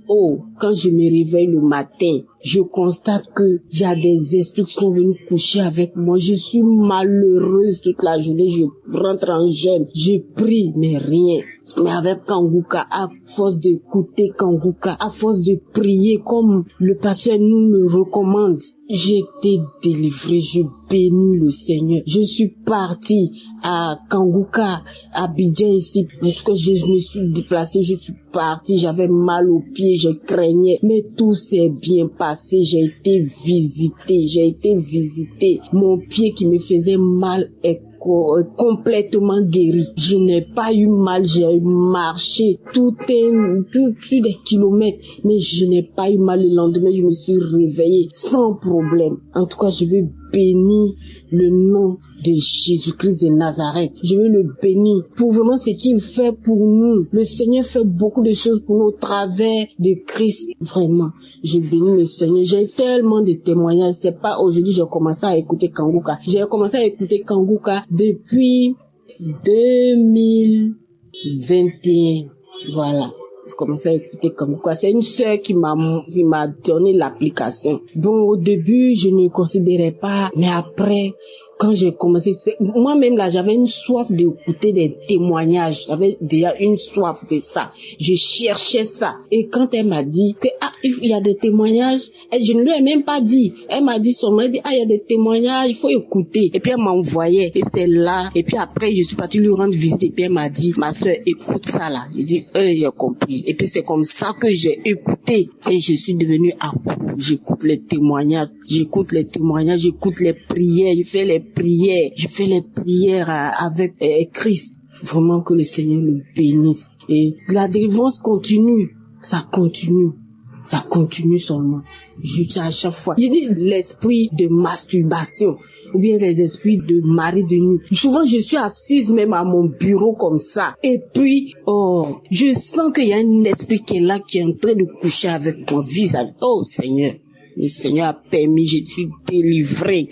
Oh, quand je me réveille le matin, je constate que il y a des esprits qui sont venus coucher avec moi. Je suis malheureuse toute la journée. Je rentre en jeûne. Je prie, mais rien. Mais avec Kanguka, à force d'écouter Kanguka, à force de prier comme le pasteur nous le recommande, j'ai été délivrée. Je bénis le Seigneur. Je suis partie à Kanguka, à Abidjan ici. En tout cas, je me suis déplacée, je suis partie. J'avais mal aux pieds, je craignais. Mais tout s'est bien passé. J'ai été visitée. Mon pied qui me faisait mal est complètement guéri. Je n'ai pas eu mal, j'ai marché tout plus des kilomètres, mais je n'ai pas eu mal. Le lendemain, je me suis réveillée sans problème. En tout cas, je veux bénir le nom de Jésus-Christ de Nazareth. Je veux le bénir pour vraiment ce qu'il fait pour nous. Le Seigneur fait beaucoup de choses pour nous au travers de Christ. Vraiment, je bénis le Seigneur. J'ai tellement de témoignages. C'est pas aujourd'hui j'ai commencé à écouter Kanguka. J'ai commencé à écouter Kanguka depuis 2021. Voilà. J'ai commencé à écouter Kanguka. C'est une sœur qui m'a donné l'application. Bon, au début, je ne considérais pas, mais après, quand j'ai commencé, moi-même là, j'avais une soif d'écouter des témoignages. J'avais déjà une soif de ça. Je cherchais ça. Et quand elle m'a dit que, il y a des témoignages, et je ne lui ai même pas dit. Elle m'a dit seulement, il y a des témoignages, il faut écouter. Et puis elle m'envoyait. Et c'est là. Et puis après, je suis partie lui rendre visite. Et puis elle m'a dit, ma soeur, écoute ça là. J'ai dit, j'ai compris. Et puis c'est comme ça que j'ai écouté. Et je suis devenue accro. J'écoute les témoignages, j'écoute les prières, je fais les prières avec Christ. Vraiment que le Seigneur le bénisse. Et la délivrance continue. Ça continue seulement. À chaque fois. Je dis l'esprit de masturbation ou bien les esprits de mari de nuit. Souvent, je suis assise même à mon bureau comme ça. Et puis, je sens qu'il y a un esprit qui est là, qui est en train de coucher avec mon visage. Oh Seigneur. Le Seigneur a permis, je suis délivrée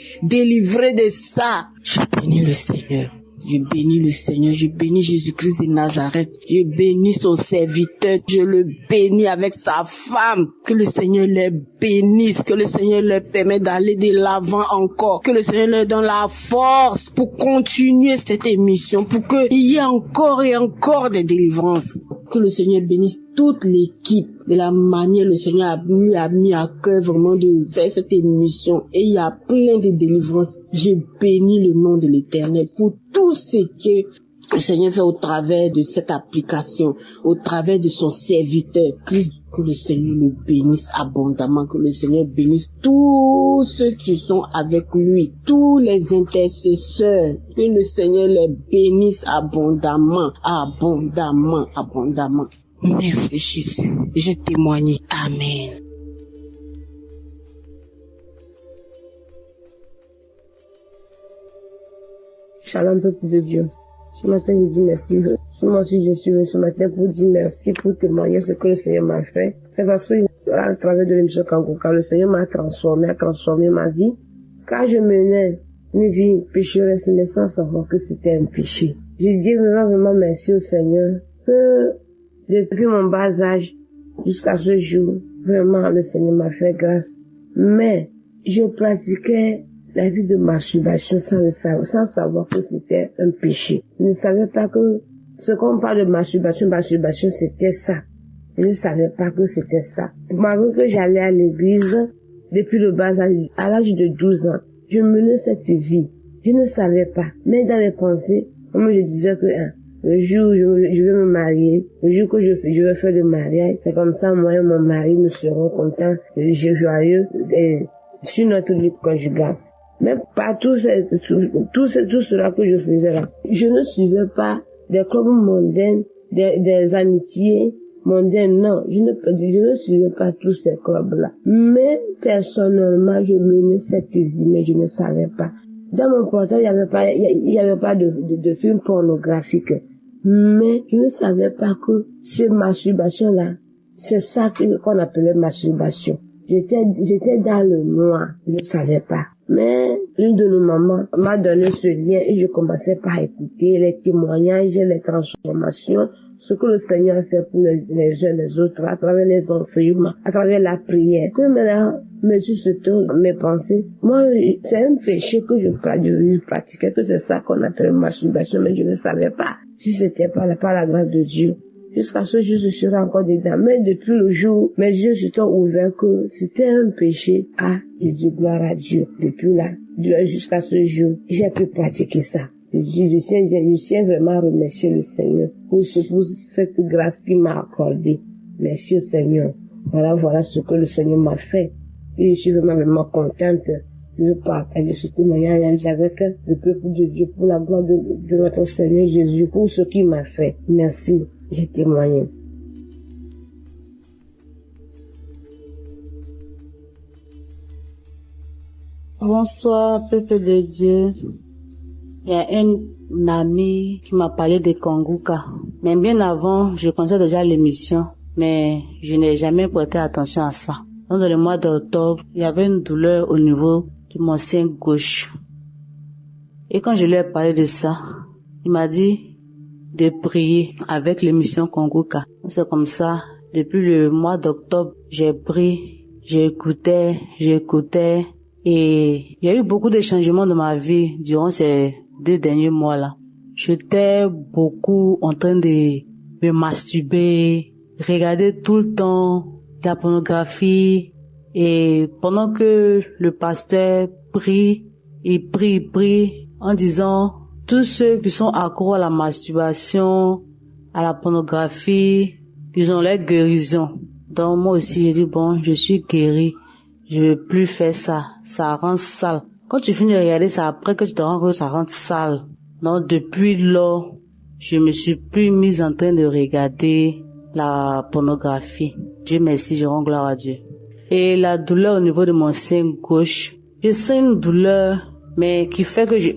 de ça. Je bénis le Seigneur. Je bénis le Seigneur, je bénis Jésus-Christ de Nazareth, je bénis son serviteur, je le bénis avec sa femme. Que le Seigneur les bénisse, que le Seigneur leur permette d'aller de l'avant encore, que le Seigneur leur donne la force pour continuer cette émission, pour qu'il y ait encore et encore des délivrances. Que le Seigneur bénisse toute l'équipe de la manière le Seigneur a mis à cœur vraiment de faire cette émission. Et il y a plein de délivrances. Je bénis le nom de l'Éternel pour tout ce que le Seigneur fait au travers de cette application, au travers de son serviteur. Que le Seigneur le bénisse abondamment, que le Seigneur bénisse tous ceux qui sont avec lui, tous les intercesseurs, que le Seigneur les bénisse abondamment, abondamment, abondamment. Merci Jésus, j'ai témoigné. Amen. Shalom peuple de Dieu. Ce matin, je dis merci. Moi aussi, je suis venu ce matin pour dire merci, pour témoigner ce que le Seigneur m'a fait. C'est parce que, à travers de l'émission Kanguka, le Seigneur m'a transformé ma vie. Car je menais une vie pécheresse, mais sans savoir que c'était un péché. Je dis vraiment merci au Seigneur que, depuis mon bas âge jusqu'à ce jour, vraiment, le Seigneur m'a fait grâce. Mais, je pratiquais la vie de masturbation sans savoir que c'était un péché. Je ne savais pas que ce qu'on parle de masturbation, c'était ça. Je ne savais pas que c'était ça. Malgré que j'allais à l'église depuis le bas âge, à l'âge de 12 ans, je menais cette vie. Je ne savais pas. Mais dans mes pensées, moi je disais que le jour où je vais me marier, le jour que je vais faire le mariage, c'est comme ça moi et mon mari nous serons contents, joyeux sur notre vie conjugale. Mais pas tout cela que je faisais là. Je ne suivais pas des clubs mondains, des amitiés mondaines, non. Je ne suivais pas tous ces clubs-là. Mais, personnellement, je menais cette vie, mais je ne savais pas. Dans mon portable, il y avait pas de film pornographique. Mais, je ne savais pas que ces masturbations-là, c'est ça qu'on appelait masturbation. J'étais dans le noir. Je ne savais pas. Mais une de nos mamans m'a donné ce lien et je commençais par écouter les témoignages, les transformations, ce que le Seigneur a fait pour les uns les autres, à travers les enseignements, à travers la prière. Que maintenant, monsieur se tourne mes pensées. Moi, c'est un péché que je pratiquais, que c'est ça qu'on appelle masturbation, mais je ne savais pas si c'était par la grâce de Dieu. Jusqu'à ce jour, je serai encore dedans. Mais depuis le jour, mes yeux se sont ouverts que c'était un péché. Je dis gloire à Dieu. Depuis là, jusqu'à ce jour, j'ai pu pratiquer ça. Je tiens vraiment à remercier le Seigneur pour cette grâce qu'il m'a accordée. Merci au Seigneur. Voilà ce que le Seigneur m'a fait. Et je suis vraiment contente de partager ce témoignage avec le peuple de Dieu pour la gloire de notre Seigneur Jésus, pour ce qu'il m'a fait. Merci. J'ai témoigné. Bonsoir, peuple de Dieu. Il y a un ami qui m'a parlé de Kanguka. Mais bien avant, je connaissais déjà l'émission, mais je n'ai jamais prêté attention à ça. Dans le mois d'octobre, il y avait une douleur au niveau de mon sein gauche. Et quand je lui ai parlé de ça, il m'a dit de prier avec l'émission Kanguka. C'est comme ça, depuis le mois d'octobre, j'ai pris, j'écoutais, et il y a eu beaucoup de changements dans ma vie durant ces 2 derniers mois-là. J'étais beaucoup en train de me masturber, regarder tout le temps la pornographie, et pendant que le pasteur prie, il prie en disant tous ceux qui sont accros à la masturbation, à la pornographie, ils ont leur guérison. Donc moi aussi j'ai dit bon, je suis guéri, je veux plus faire ça, ça rend sale. Quand tu finis de regarder ça, après que tu te rends compte que ça rend sale. Donc depuis lors, je me suis plus mise en train de regarder la pornographie. Dieu merci, je rends gloire à Dieu. Et la douleur au niveau de mon sein gauche, je sens une douleur, mais qui fait que je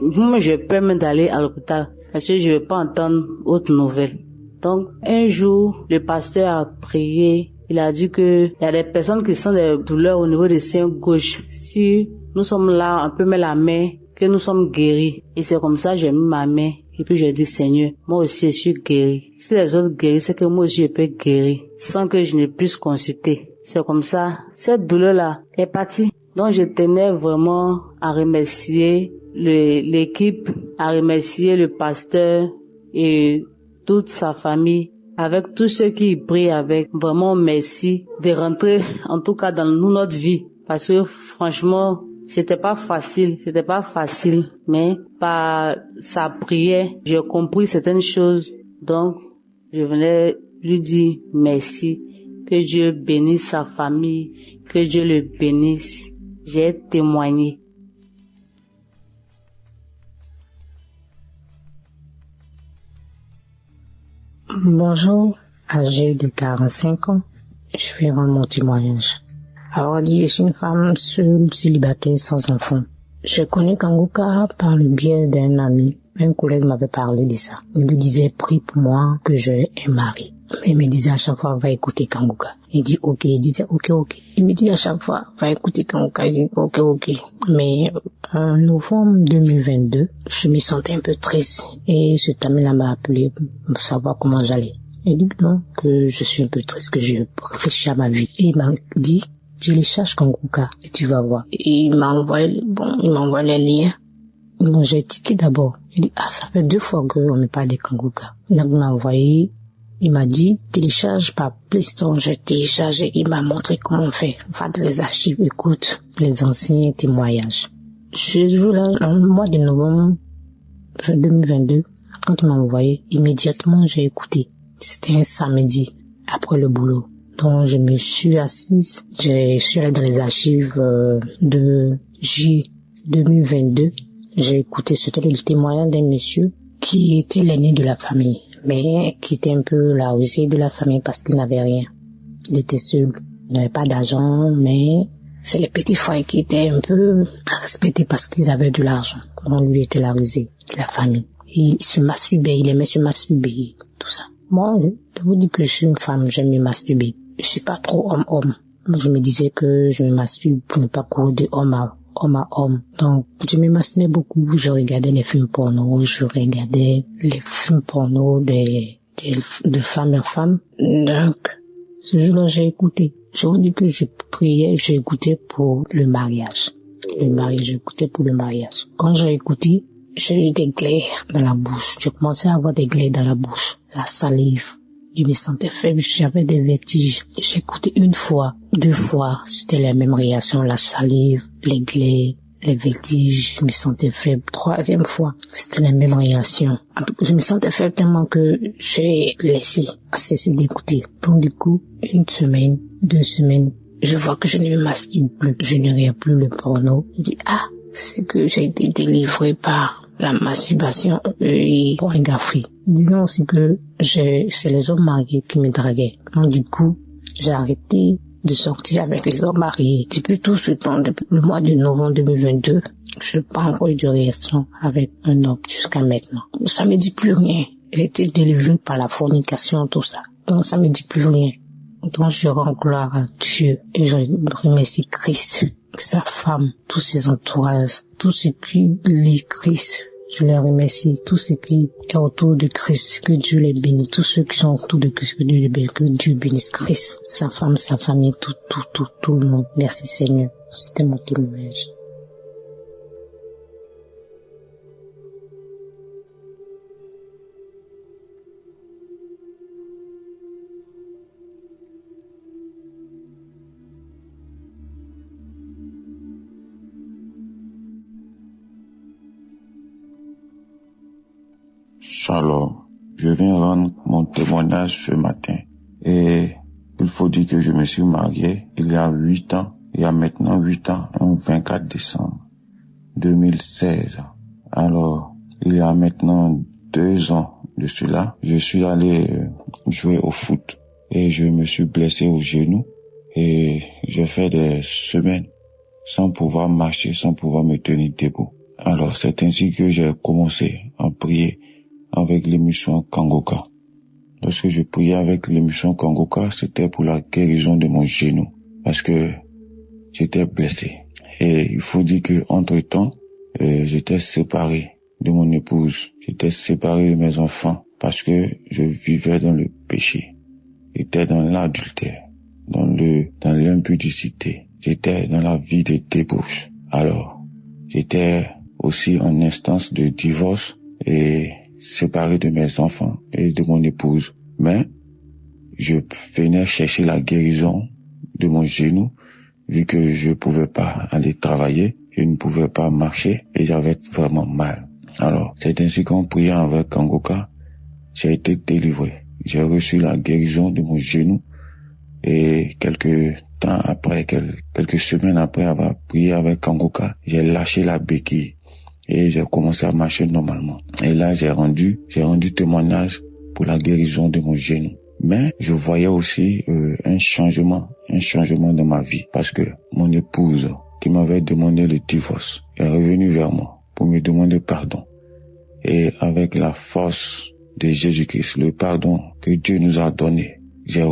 peux même d'aller à l'hôpital parce que je ne veux pas entendre autre nouvelle. Donc, un jour, le pasteur a prié. Il a dit que il y a des personnes qui sentent des douleurs au niveau des seins gauche. Si nous sommes là, on peut mettre la main que nous sommes guéris. Et c'est comme ça, j'ai mis ma main et puis j'ai dit, Seigneur, moi aussi je suis guéri. Si les autres guérissent, c'est que moi aussi je peux guérir sans que je ne puisse consulter. C'est comme ça, cette douleur-là est partie. Donc je tenais vraiment à remercier l'équipe, à remercier le pasteur et toute sa famille, avec tous ceux qui prient avec. Vraiment merci de rentrer en tout cas dans notre vie, parce que franchement c'était pas facile, mais par sa prière j'ai compris certaines choses. Donc je venais lui dire merci, que Dieu bénisse sa famille, que Dieu le bénisse. J'ai témoigné. Bonjour, âgée de 45 ans, je vais rendre mon témoignage. Alors, je suis une femme seule, célibataire, sans enfant. Je connais Kanguka par le biais d'un ami. Un collègue m'avait parlé de ça. Il lui disait, prie pour moi que j'ai un mari. Mais il me disait à chaque fois, va écouter Kanguka. Il dit, ok. Il disait, ok. Il me dit à chaque fois, va écouter Kanguka. Il dit, ok. Mais en novembre 2022, je me sentais un peu triste. Et cet ami-là m'a appelé pour savoir comment j'allais. Il dit non, que je suis un peu triste, que je réfléchis à ma vie. Et il m'a dit, télécharge Kanguka et tu vas voir. Et il m'a envoyé les liens. Donc j'ai tiqué d'abord. Il dit, ça fait 2 fois qu'on me parle de Kanguka. Donc il m'a envoyé, il m'a dit, télécharge par Play Store. J'ai téléchargé, il m'a montré comment on fait. Va dans les archives, écoute les anciens témoignages. Ce jour-là, en mois de novembre 2022, quand il m'a envoyé, immédiatement j'ai écouté. C'était un samedi, après le boulot. Donc je me suis assise, je suis allée dans les archives de J 2022. J'ai écouté, c'était le témoignage d'un monsieur qui était l'aîné de la famille, mais qui était un peu la rusée de la famille parce qu'il n'avait rien. Il était seul, il n'avait pas d'argent, mais c'est les petits frères qui étaient un peu respectés parce qu'ils avaient de l'argent. Donc lui était la rusée de la famille. Et il se masturbait, il aimait se masturber, tout ça. Moi, je vous dis que je suis une femme, j'aime me masturber. Je suis pas trop homme-homme. Je me disais que je me masturbe pour ne pas courir de homme à homme. Donc, je me masturbais beaucoup. Je regardais les films porno, de femmes à femmes. Donc, ce jour-là, j'ai écouté. Je vous dis que je priais, j'ai écouté pour le mariage. J'écoutais pour le mariage. Quand j'ai écouté, j'ai eu des glaires dans la bouche. Je commençais à avoir des glaires dans la bouche. La salive. Je me sentais faible, j'avais des vertiges. J'ai écouté 1 fois, 2 fois, c'était la même réaction, la salive, les glaires, les vertiges, je me sentais faible. 3e fois, c'était la même réaction. En tout cas, je me sentais faible tellement que j'ai cessé d'écouter. Donc du coup, 1 semaine, 2 semaines, je vois que je ne me masturbe plus, je ne regarde plus le porno. Je dis, c'est que j'ai été délivré par la masturbation et pornographie. Disons aussi que c'est les hommes mariés qui me draguaient. Donc du coup, j'ai arrêté de sortir avec les hommes mariés. Depuis tout ce temps, depuis le mois de novembre 2022, je n'ai pas encore eu de relation avec un homme jusqu'à maintenant. Ça me dit plus rien. J'ai été délivré par la fornication, tout ça. Donc ça me dit plus rien. Donc je rends gloire à Dieu et je remercie Christ, sa femme, tous ses entourages, tous ceux qui lit Christ. Je les remercie, tous ceux qui sont autour de Christ, que Dieu les bénisse, tous ceux qui sont autour de Christ, que Dieu bénisse Christ, sa femme, sa famille, tout le monde. Merci Seigneur. C'était mon témoignage. Shalom, je viens rendre mon témoignage ce matin et il faut dire que je me suis marié il y a 8 ans, il y a maintenant 8 ans, le 24 décembre 2016. Alors, il y a maintenant 2 ans de cela, je suis allé jouer au foot et je me suis blessé au genou et j'ai fait des semaines sans pouvoir marcher, sans pouvoir me tenir debout. Alors, c'est ainsi que j'ai commencé à prier avec l'émission Kanguka. Lorsque je priais avec l'émission Kanguka, c'était pour la guérison de mon genou, parce que j'étais blessé. Et il faut dire que entre-temps, j'étais séparé de mon épouse. J'étais séparé de mes enfants parce que je vivais dans le péché. J'étais dans l'adultère, dans l'impudicité. J'étais dans la vie de débauche. Alors, j'étais aussi en instance de divorce et séparé de mes enfants et de mon épouse. Mais je venais chercher la guérison de mon genou, vu que je pouvais pas aller travailler, je ne pouvais pas marcher et j'avais vraiment mal. Alors, c'est ainsi qu'en priant avec Kangoka, j'ai été délivré. J'ai reçu la guérison de mon genou et quelques semaines après avoir prié avec Kangoka, j'ai lâché la béquille et j'ai commencé à marcher normalement. Et là, j'ai rendu témoignage pour la guérison de mon genou. Mais je voyais aussi un changement dans ma vie parce que mon épouse qui m'avait demandé le divorce est revenue vers moi pour me demander pardon. Et avec la force de Jésus-Christ, le pardon que Dieu nous a donné, j'ai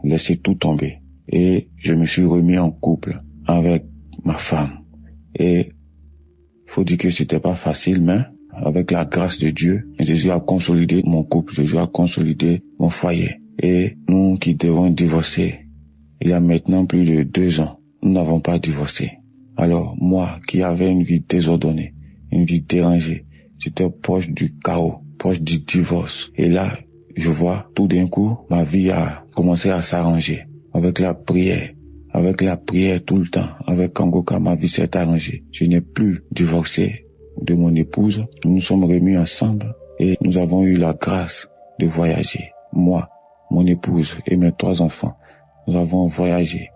laissé tout tomber et je me suis remis en couple avec ma femme. Et faut dire que c'était pas facile, mais avec la grâce de Dieu, Jésus a consolidé mon couple, Jésus a consolidé mon foyer. Et nous qui devons divorcer, il y a maintenant plus de 2 ans, nous n'avons pas divorcé. Alors moi qui avais une vie désordonnée, une vie dérangée, j'étais proche du chaos, proche du divorce. Et là, je vois tout d'un coup, ma vie a commencé à s'arranger. Avec la prière tout le temps, avec Kangoka, ma vie s'est arrangée. Je n'ai plus divorcé de mon épouse. Nous nous sommes remis ensemble et nous avons eu la grâce de voyager. Moi, mon épouse et mes 3 enfants, nous avons voyagé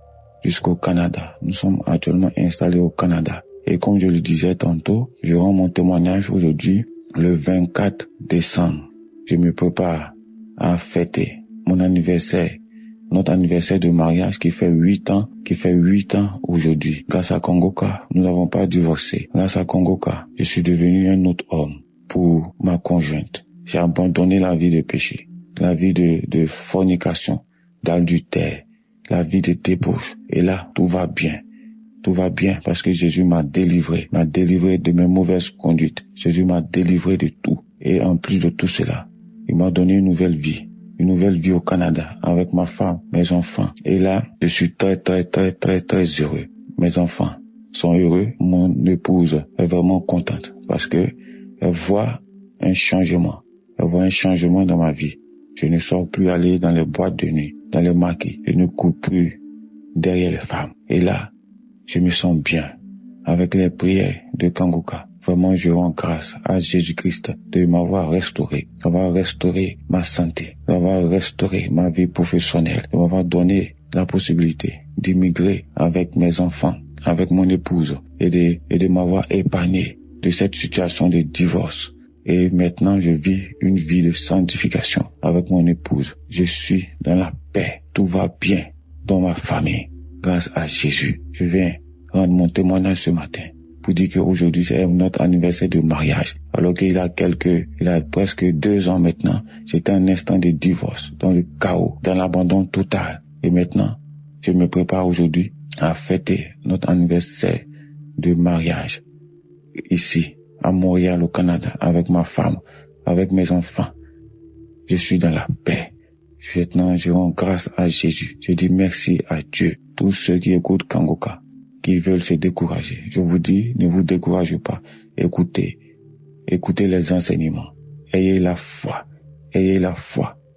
jusqu'au Canada. Nous sommes actuellement installés au Canada. Et comme je le disais tantôt, je rends mon témoignage aujourd'hui, le 24 décembre. Je me prépare à fêter mon anniversaire, notre anniversaire de mariage qui fait 8 ans aujourd'hui. Grâce à Kangoka, nous n'avons pas divorcé. Grâce à Kangoka, je suis devenu un autre homme pour ma conjointe. J'ai abandonné la vie de péché, la vie de fornication, d'adultère, la vie de débauche. Et là, tout va bien. Tout va bien parce que Jésus m'a délivré de mes mauvaises conduites. Jésus m'a délivré de tout. Et en plus de tout cela, il m'a donné une nouvelle vie au Canada avec ma femme, mes enfants. Et là, je suis très heureux. Mes enfants sont heureux. Mon épouse est vraiment contente parce que elle voit un changement. Elle voit un changement dans ma vie. Je ne sors plus aller dans les boîtes de nuit, dans les maquis. Je ne cours plus derrière les femmes. Et là, je me sens bien avec les prières de Kangoka. Vraiment, je rends grâce à Jésus-Christ de m'avoir restauré, d'avoir restauré ma santé, d'avoir restauré ma vie professionnelle, de m'avoir donné la possibilité d'immigrer avec mes enfants, avec mon épouse et de m'avoir épargné de cette situation de divorce. Et maintenant, je vis une vie de sanctification avec mon épouse. Je suis dans la paix. Tout va bien dans ma famille grâce à Jésus. Je viens rendre mon témoignage ce matin pour dire qu'aujourd'hui c'est notre anniversaire de mariage. Alors qu'il a presque 2 ans maintenant, c'était un instant de divorce, dans le chaos, dans l'abandon total. Et maintenant, je me prépare aujourd'hui à fêter notre anniversaire de mariage ici, à Montréal, au Canada, avec ma femme, avec mes enfants. Je suis dans la paix. Maintenant, je rends grâce à Jésus. Je dis merci à Dieu. Tous ceux qui écoutent Kangoka, qui veulent se décourager, je vous dis, ne vous découragez pas. Écoutez les enseignements. Ayez la foi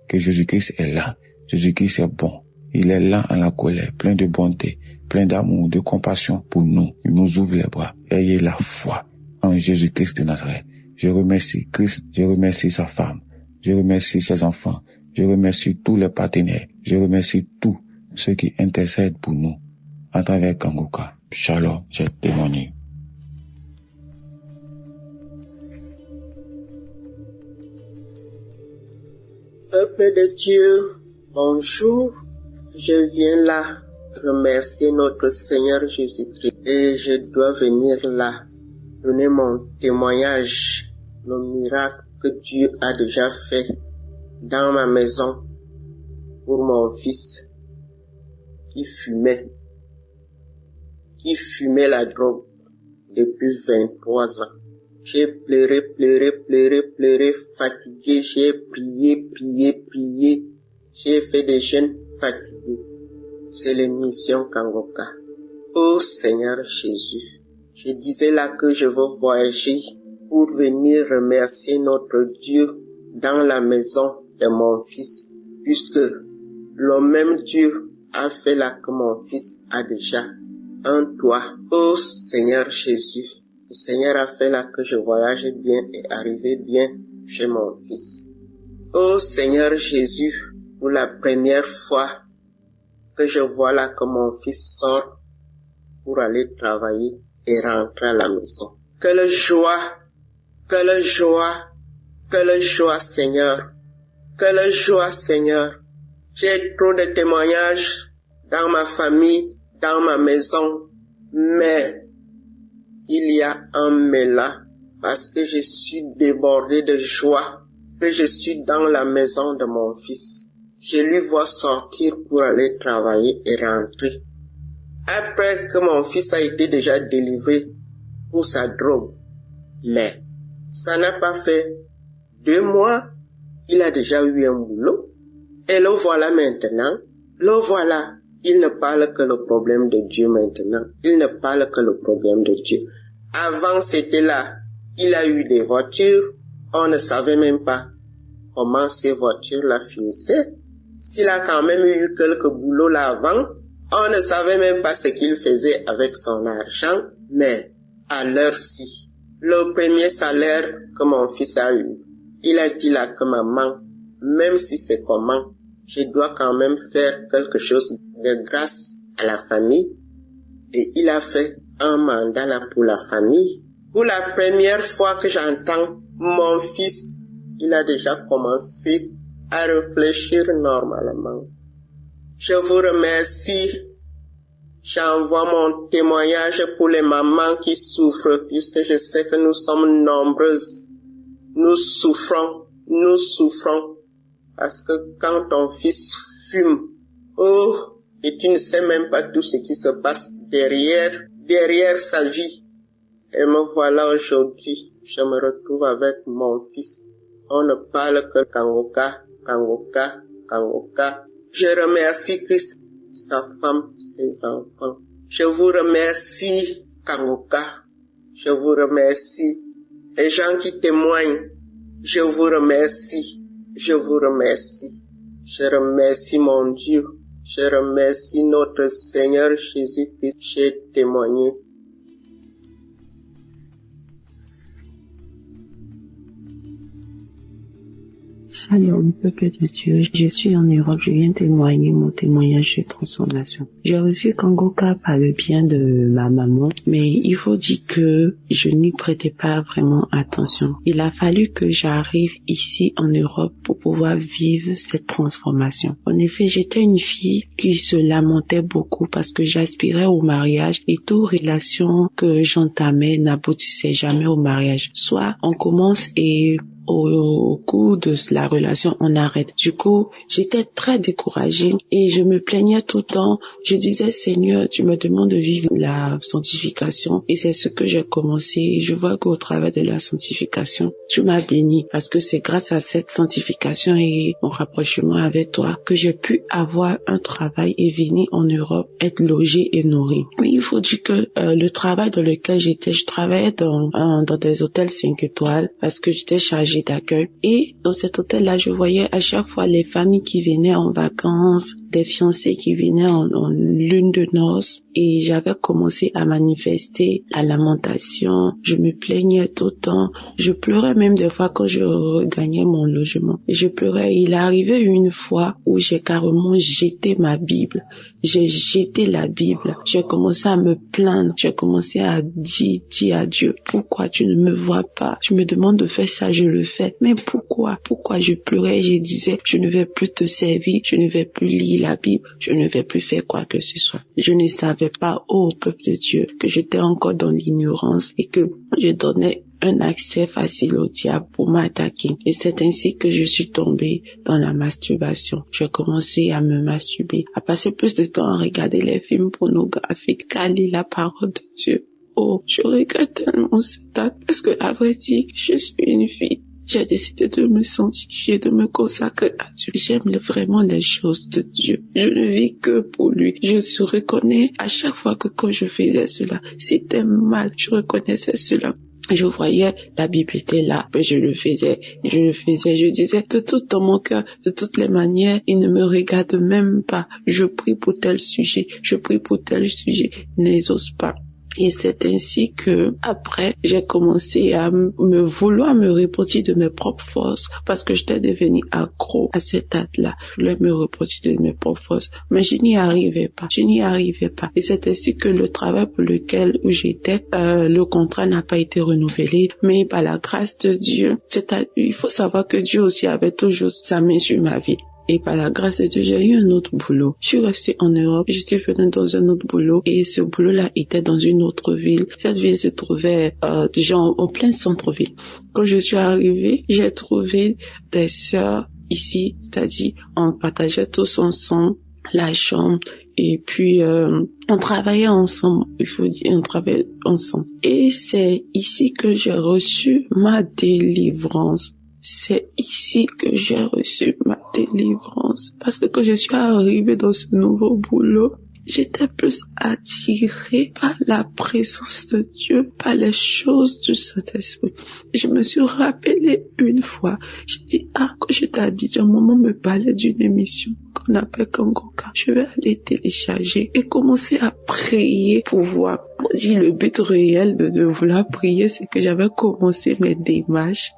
que Jésus-Christ est là. Jésus-Christ est bon. Il est là en la colère, plein de bonté, plein d'amour, de compassion pour nous. Il nous ouvre les bras. Ayez la foi en Jésus-Christ de Nazareth. Je remercie Christ, je remercie sa femme, je remercie ses enfants, je remercie tous les partenaires, je remercie tous ceux qui intercèdent pour nous à travers Kangoka. Shalom, j'ai témoigné. Peuple de Dieu, bonjour. Je viens là remercier notre Seigneur Jésus-Christ et je dois venir là donner mon témoignage, le miracle que Dieu a déjà fait dans ma maison pour mon fils qui fumait la drogue. depuis 23 ans. J'ai pleuré, fatigué, j'ai prié. J'ai fait des jeûnes fatigués. C'est l'émission Kangoka. Oh Seigneur Jésus, je disais là que je veux voyager pour venir remercier notre Dieu dans la maison de mon fils, puisque le même Dieu a fait là que mon fils a déjà un toit. Oh Seigneur Jésus, le Seigneur a fait là que je voyage bien et arrive bien chez mon fils. Oh Seigneur Jésus, pour la première fois que je vois là que mon fils sort pour aller travailler et rentrer à la maison. Quelle joie, Seigneur. Quelle joie, Seigneur. J'ai trop de témoignages dans ma famille, dans ma maison, mais il y a un mais là, parce que je suis débordé de joie, que je suis dans la maison de mon fils. Je lui vois sortir pour aller travailler et rentrer. Après que mon fils a été déjà délivré pour sa drogue. Mais ça n'a pas fait 2 mois, il a déjà eu un boulot. Et le voilà maintenant, il ne parle que le problème de Dieu maintenant. Il ne parle que le problème de Dieu. Avant c'était là, il a eu des voitures, on ne savait même pas comment ces voitures-là finissaient. S'il a quand même eu quelques boulots là avant, on ne savait même pas ce qu'il faisait avec son argent, mais à l'heure-ci, le premier salaire que mon fils a eu, il a dit là que maman, même si c'est comment, je dois quand même faire quelque chose de grâce à la famille. Et il a fait un mandat là pour la famille. Pour la première fois que j'entends mon fils, il a déjà commencé à réfléchir normalement. Je vous remercie. J'envoie mon témoignage pour les mamans qui souffrent, puisque je sais que nous sommes nombreuses. Nous souffrons, parce que quand ton fils fume, et tu ne sais même pas tout ce qui se passe derrière sa vie. Et me voilà aujourd'hui, je me retrouve avec mon fils. On ne parle que Kangoka. Je remercie Christ, sa femme, ses enfants. Je vous remercie, Kangoka. Je vous remercie. Les gens qui témoignent, je vous remercie. Je remercie mon Dieu. Je remercie notre Seigneur Jésus-Christ. J'ai témoigné. Shalom, peuple de Dieu, je suis en Europe, je viens témoigner mon témoignage de transformation. J'ai reçu Kangoka par le bien de ma maman, mais il faut dire que je n'y prêtais pas vraiment attention. Il a fallu que j'arrive ici en Europe pour pouvoir vivre cette transformation. En effet, j'étais une fille qui se lamentait beaucoup parce que j'aspirais au mariage et toute relation que j'entamais n'aboutissait jamais au mariage. Soit on commence et au cours de la relation, on arrête. Du coup, j'étais très découragée et je me plaignais tout le temps. Je disais, Seigneur, tu me demandes de vivre la sanctification et c'est ce que j'ai commencé. Je vois qu'au travers de la sanctification, tu m'as béni parce que c'est grâce à cette sanctification et mon rapprochement avec toi que j'ai pu avoir un travail et venir en Europe, être logée et nourrie. Oui, il faut dire que le travail dans lequel j'étais, je travaillais dans des hôtels 5 étoiles parce que j'étais chargée d'accueil. Et dans cet hôtel-là, je voyais à chaque fois les familles qui venaient en vacances, des fiancés qui venaient en lune de noces. Et j'avais commencé à manifester la lamentation. Je me plaignais tout le temps. Je pleurais même des fois quand je regagnais mon logement. Et je pleurais. Il est arrivé une fois où j'ai carrément jeté ma Bible. J'ai jeté la Bible. J'ai commencé à me plaindre. J'ai commencé à dire à Dieu, pourquoi tu ne me vois pas? Tu me demandes de faire ça, je le fais. Mais pourquoi je pleurais? Je disais, je ne vais plus te servir. Je ne vais plus lire la Bible. Je ne vais plus faire quoi que ce soit. Je ne savais pas, ô peuple de Dieu, que j'étais encore dans l'ignorance et que je donnais un accès facile au diable pour m'attaquer. Et c'est ainsi que je suis tombée dans la masturbation. J'ai commencé à me masturber, à passer plus de temps à regarder les films pornographiques qu'à lire la parole de Dieu. Oh, je regrette tellement cette date parce que, à vrai dire, je suis une fille. J'ai décidé de me sanctifier, de me consacrer à Dieu. J'aime vraiment les choses de Dieu. Je ne vis que pour lui. Je reconnais à chaque fois que quand je faisais cela, c'était mal. Je reconnaissais cela. Je voyais, la Bible était là, mais je le faisais, je disais de tout dans mon cœur, de toutes les manières, il ne me regarde même pas. Je prie pour tel sujet, n'exauce pas. Et c'est ainsi que, après, j'ai commencé à vouloir me repentir de mes propres forces, parce que j'étais devenue accro à cette date-là. Je voulais me repentir de mes propres forces, mais je n'y arrivais pas. Et c'est ainsi que le travail pour lequel j'étais, le contrat n'a pas été renouvelé, mais par la grâce de Dieu, il faut savoir que Dieu aussi avait toujours sa main sur ma vie. Et par la grâce de Dieu, j'ai eu un autre boulot. Je suis restée en Europe, je suis venue dans un autre boulot et ce boulot-là était dans une autre ville. Cette ville se trouvait déjà en plein centre-ville. Quand je suis arrivée, j'ai trouvé des sœurs ici, c'est-à-dire on partageait tous ensemble la chambre et puis on travaillait ensemble, on travaillait ensemble. Et c'est ici que j'ai reçu ma délivrance. C'est ici que j'ai reçu ma délivrance. Parce que quand je suis arrivée dans ce nouveau boulot, j'étais plus attirée par la présence de Dieu, par les choses du Saint-Esprit. Je me suis rappelée une fois, j'ai dit, quand j'étais à Abidjan, maman me parlait d'une émission qu'on appelle Kangoka. Je vais aller télécharger et commencer à prier pour voir. On dit le but réel de vouloir prier, c'est que j'avais commencé mes démarches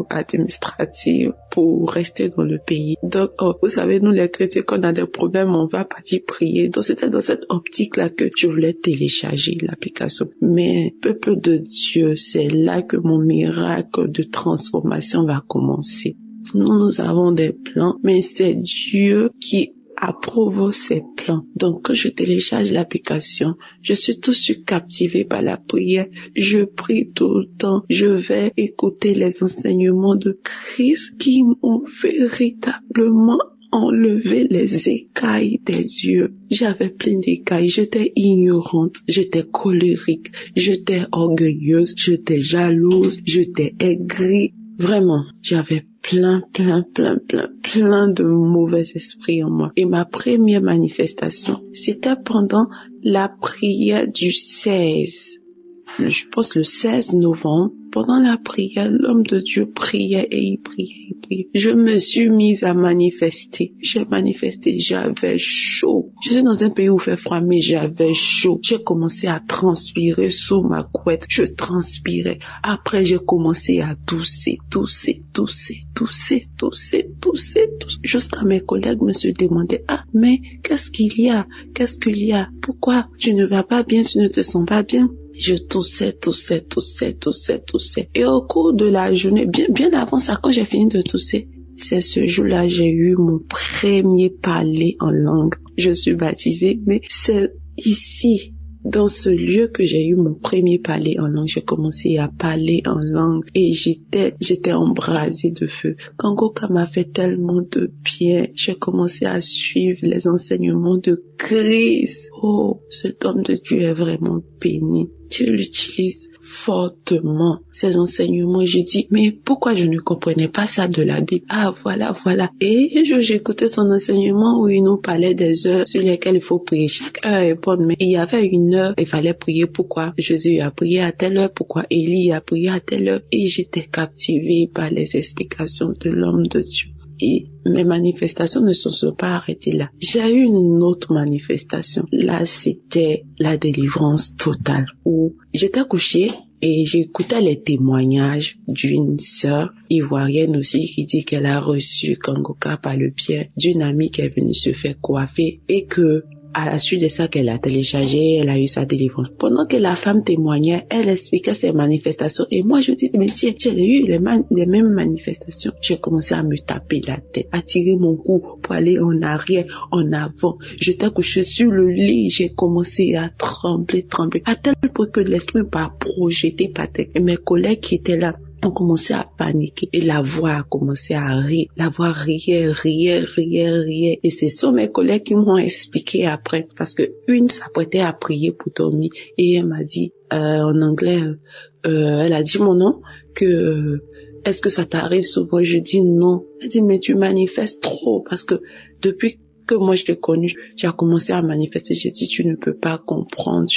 administratives pour rester dans le pays. Donc, vous savez, nous les chrétiens, quand on a des problèmes, on va partir prier. Donc, c'était dans cette optique-là que je voulais télécharger l'application. Mais, peuple de Dieu, c'est là que mon miracle de transformation va commencer. Nous avons des plans, mais c'est Dieu qui approuve ces plans. Donc, quand je télécharge l'application, je suis tout de suite captivée par la prière. Je prie tout le temps. Je vais écouter les enseignements de Christ qui m'ont véritablement enlevé les écailles des yeux. J'avais plein d'écailles. J'étais ignorante. J'étais colérique. J'étais orgueilleuse. J'étais jalouse. J'étais aigrie. Vraiment, j'avais plein de mauvais esprits en moi. Et ma première manifestation, c'était pendant la prière du 16. Je pense le 16 novembre. Pendant la prière, l'homme de Dieu priait et il priait. Je me suis mise à manifester. J'ai manifesté, j'avais chaud. Je suis dans un pays où il fait froid, mais j'avais chaud. J'ai commencé à transpirer sous ma couette. Je transpirais. Après, j'ai commencé à tousser. Jusqu'à mes collègues me se demandaient, mais qu'est-ce qu'il y a? Pourquoi tu ne vas pas bien, tu ne te sens pas bien? Je toussais. Et au cours de la journée, bien avant ça, quand j'ai fini de tousser, c'est ce jour-là, j'ai eu mon premier parler en langue. Je suis baptisée, mais c'est ici, dans ce lieu que j'ai eu mon premier parler en langue. J'ai commencé à parler en langue et j'étais embrasée de feu. Kangoka m'a fait tellement de bien. J'ai commencé à suivre les enseignements de Christ. Oh, cet homme de Dieu est vraiment béni. Dieu l'utilise fortement, ces enseignements. J'ai dit, mais pourquoi je ne comprenais pas ça de la Bible? Voilà. Et j'écoutais son enseignement où il nous parlait des heures sur lesquelles il faut prier. Chaque heure est bonne, mais il y avait une heure, il fallait prier. Pourquoi Jésus a prié à telle heure? Pourquoi Élie a prié à telle heure? Et j'étais captivée par les explications de l'homme de Dieu. Et mes manifestations ne se sont pas arrêtées là. J'ai eu une autre manifestation. Là, c'était la délivrance totale où j'étais couchée et j'écoutais les témoignages d'une sœur ivoirienne aussi qui dit qu'elle a reçu Kangoka par le biais d'une amie qui est venue se faire coiffer et que à la suite de ça qu'elle a téléchargé, elle a eu sa délivrance. Pendant que la femme témoignait, elle expliquait ses manifestations. Et moi, je dis, mais tiens, j'ai eu les mêmes manifestations. J'ai commencé à me taper la tête, à tirer mon cou pour aller en arrière, en avant. J'étais couchée sur le lit, j'ai commencé à trembler, à tel point que l'esprit m'a projeté par terre. Et mes collègues qui étaient là, On commençait à paniquer et la voix a commencé à rire. La voix riait. Et ce sont mes collègues qui m'ont expliqué après parce que une s'apprêtait à prier pour dormir et elle m'a dit en anglais, elle a dit mon nom que est-ce que ça t'arrive souvent? Je dis non. Elle dit mais tu manifestes trop parce que depuis que moi je t'ai connu, j'ai commencé à manifester. J'ai dit tu ne peux pas comprendre.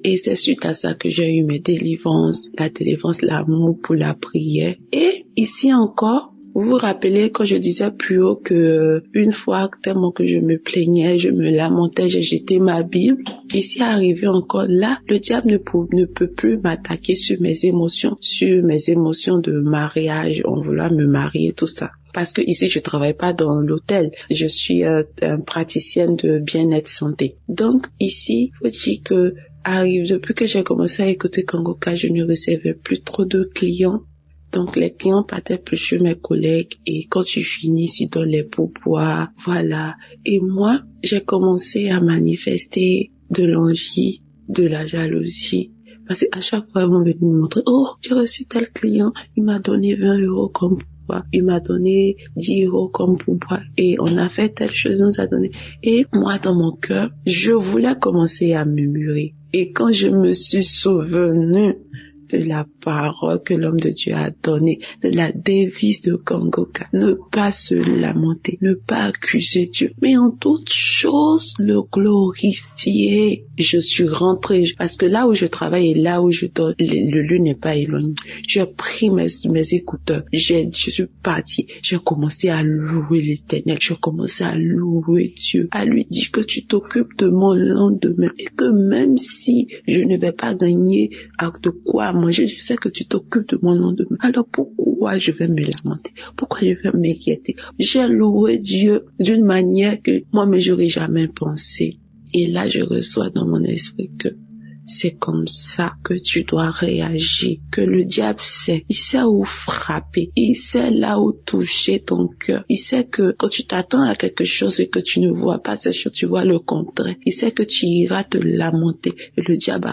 Et c'est suite à ça que j'ai eu mes délivrances, la délivrance, l'amour pour la prière. Et ici encore, vous vous rappelez quand je disais plus haut que une fois tellement que je me plaignais, je me lamentais, j'ai jeté ma Bible. Ici arrivé encore là, le diable ne peut plus m'attaquer sur mes émotions de mariage, on voulait me marier, tout ça. Parce que ici je travaille pas dans l'hôtel, je suis praticienne de bien-être santé. Donc ici, faut dire que depuis que j'ai commencé à écouter Kangoka, je ne recevais plus trop de clients. Donc, les clients partaient plus chez mes collègues et quand je finis, je donne les pourboires, voilà. Et moi, j'ai commencé à manifester de l'envie, de la jalousie. Parce qu'à chaque fois, ils vont venir me montrer, oh, j'ai reçu tel client, il m'a donné 20 € comme pourboire, il m'a donné 10 € comme pourboire et on a fait telle chose, on nous a donné. Et moi, dans mon cœur, je voulais commencer à murmurer. Et quand je me suis souvenu de la parole que l'homme de Dieu a donnée, de la devise de Kangoka, ne pas se lamenter, ne pas accuser Dieu, mais en toutes choses le glorifier. Je suis rentrée, parce que là où je travaille et là où je dors, le lieu n'est pas éloigné. J'ai pris mes écouteurs, je suis partie, j'ai commencé à louer l'Éternel, j'ai commencé à louer Dieu, à lui dire que tu t'occupes de mon lendemain et que même si je ne vais pas gagner de quoi manger, je sais que tu t'occupes de mon lendemain. Alors pourquoi je vais me lamenter? Pourquoi je vais m'inquiéter? J'ai loué Dieu d'une manière que moi-même j'aurais jamais pensé. Et là, je reçois dans mon esprit que c'est comme ça que tu dois réagir, que le diable sait, il sait où frapper, il sait là où toucher ton cœur, il sait que quand tu t'attends à quelque chose et que tu ne vois pas cette chose, tu vois le contraire, il sait que tu iras te lamenter et le diable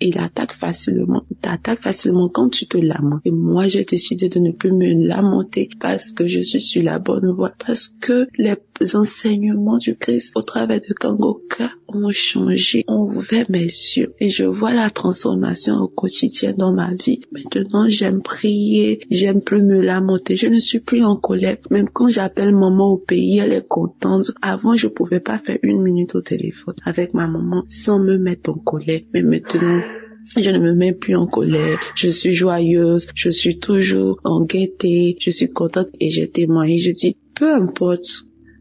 il attaque facilement quand tu te lamentes. Et moi, j'ai décidé de ne plus me lamenter parce que je suis sur la bonne voie, parce que les enseignements du Christ au travers de Kangoka ont changé, ont ouvert mes yeux et je vois la transformation au quotidien dans ma vie. Maintenant, j'aime prier, j'aime plus me lamenter, je ne suis plus en colère. Même quand j'appelle maman au pays, elle est contente. Avant, je pouvais pas faire 1 minute au téléphone avec ma maman sans me mettre en colère. Mais maintenant, je ne me mets plus en colère, je suis joyeuse, je suis toujours en gaieté, je suis contente et j'ai témoigné, je dis, peu importe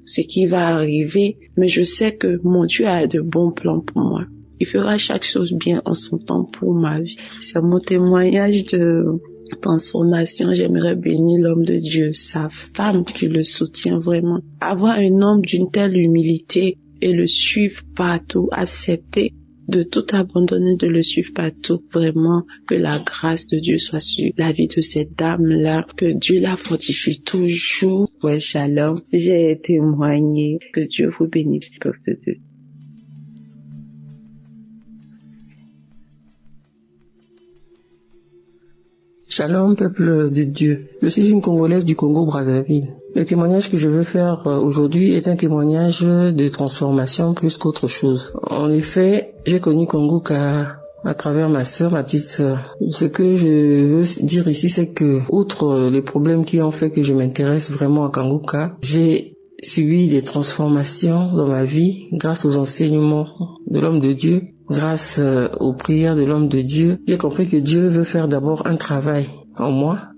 ce qui va arriver, mais je sais que mon Dieu a de bons plans pour moi. Il fera chaque chose bien en son temps pour ma vie. C'est mon témoignage de transformation. J'aimerais bénir l'homme de Dieu, sa femme qui le soutient vraiment. Avoir un homme d'une telle humilité et le suivre partout, accepter de tout abandonner, de le suivre partout. Vraiment, que la grâce de Dieu soit sur la vie de cette dame-là, que Dieu la fortifie toujours. Ouais, shalom. J'ai témoigné. Que Dieu vous bénisse, peuple de Dieu. Shalom, peuple de Dieu. Je suis une Congolaise du Congo-Brazzaville. Le témoignage que je veux faire aujourd'hui est un témoignage de transformation plus qu'autre chose. En effet, j'ai connu Kangoka à travers ma petite sœur. Ce que je veux dire ici, c'est que, outre les problèmes qui ont fait que je m'intéresse vraiment à Kangoka, j'ai subi des transformations dans ma vie grâce aux enseignements de l'homme de Dieu, grâce aux prières de l'homme de Dieu. J'ai compris que Dieu veut faire d'abord un travail en moi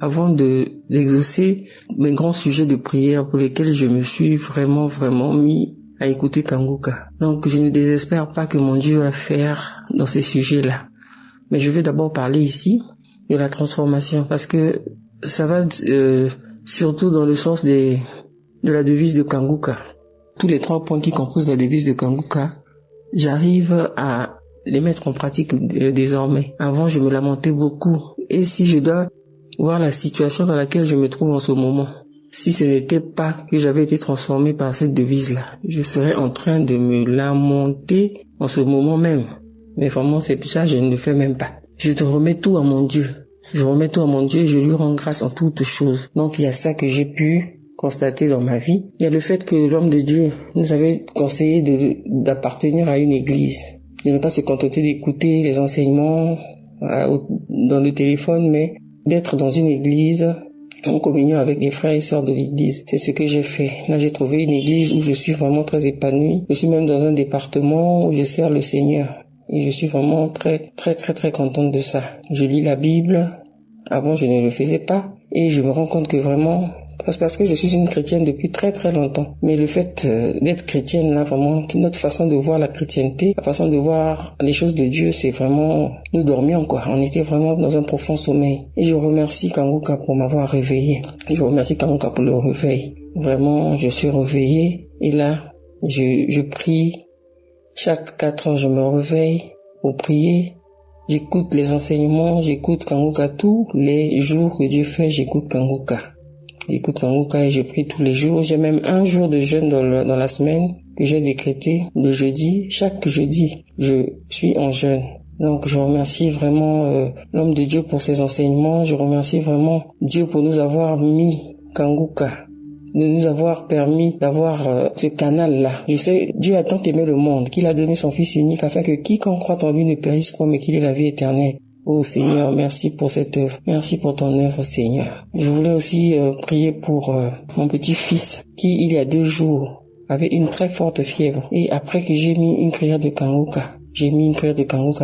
avant d'exaucer mes grands sujets de prière pour lesquels je me suis vraiment mis à écouter Kangoka. Donc je ne désespère pas que mon Dieu va faire dans ces sujets-là. Mais je vais d'abord parler ici de la transformation parce que ça va surtout dans le sens de la devise de Kangoka. Tous les 3 points qui composent la devise de Kangoka, j'arrive à les mettre en pratique désormais. Avant, je me lamentais beaucoup. Et si je dois voir la situation dans laquelle je me trouve en ce moment, si ce n'était pas que j'avais été transformé par cette devise-là, je serais en train de me lamenter en ce moment même. Mais vraiment, c'est pour ça que je ne le fais même pas. Je te remets tout à mon Dieu. Je remets tout à mon Dieu et je lui rends grâce en toutes choses. Donc il y a ça que j'ai pu constater dans ma vie. Il y a le fait que l'homme de Dieu nous avait conseillé d'appartenir à une église, de ne pas se contenter d'écouter les enseignements dans le téléphone, mais d'être dans une église en communion avec les frères et sœurs de l'église. C'est ce que j'ai fait. Là, j'ai trouvé une église où je suis vraiment très épanouie. Je suis même dans un département où je sers le Seigneur. Et je suis vraiment très contente de ça. Je lis la Bible. Avant, je ne le faisais pas. Et je me rends compte que vraiment, parce que je suis une chrétienne depuis très longtemps. Mais le fait d'être chrétienne, là, vraiment, notre façon de voir la chrétienté, la façon de voir les choses de Dieu, c'est vraiment, nous dormions, quoi. On était vraiment dans un profond sommeil. Et je remercie Kanguka pour m'avoir réveillé. Je remercie Kanguka pour le réveil. Vraiment, je suis réveillée. Et là, je prie. Chaque 4 heures, je me réveille pour prier. J'écoute les enseignements, j'écoute Kanguka tous les jours que Dieu fait, j'écoute Kanguka. J'écoute Kanguka et je prie tous les jours. J'ai même un jour de jeûne dans la semaine que j'ai décrété, le jeudi. Chaque jeudi, je suis en jeûne. Donc je remercie vraiment l'homme de Dieu pour ses enseignements. Je remercie vraiment Dieu pour nous avoir mis Kanguka, de nous avoir permis d'avoir ce canal-là. Je sais, Dieu a tant aimé le monde qu'il a donné son Fils unique afin que quiconque croit en lui ne périsse point mais qu'il ait la vie éternelle. Oh Seigneur, merci pour cette œuvre. Merci pour ton œuvre, Seigneur. Je voulais aussi prier pour mon petit-fils qui, il y a 2 jours, avait une très forte fièvre. Et après que j'ai mis une prière de Kanguka,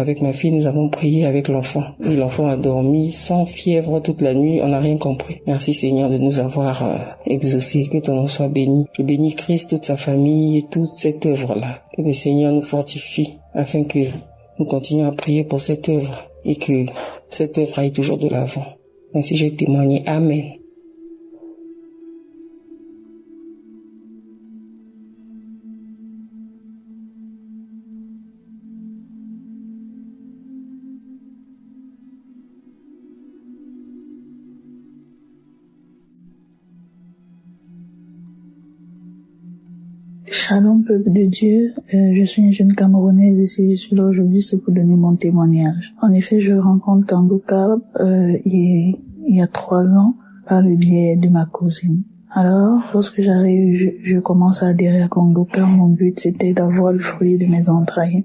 avec ma fille, nous avons prié avec l'enfant. Et l'enfant a dormi sans fièvre toute la nuit, on n'a rien compris. Merci Seigneur de nous avoir exaucés, que ton nom soit béni. Je bénis Christ, toute sa famille et toute cette œuvre-là. Que le Seigneur nous fortifie afin que nous continuions à prier pour cette œuvre et que cette œuvre aille toujours de l'avant. Ainsi j'ai témoigné. Amen. Shalom, peuple de Dieu. Je suis une jeune Camerounaise et si je suis là aujourd'hui, c'est pour donner mon témoignage. En effet, je rencontre Kanguka il y a 3 ans par le biais de ma cousine. Alors, lorsque j'arrive, je commence à adhérer à Kanguka. Mon but, c'était d'avoir le fruit de mes entrailles.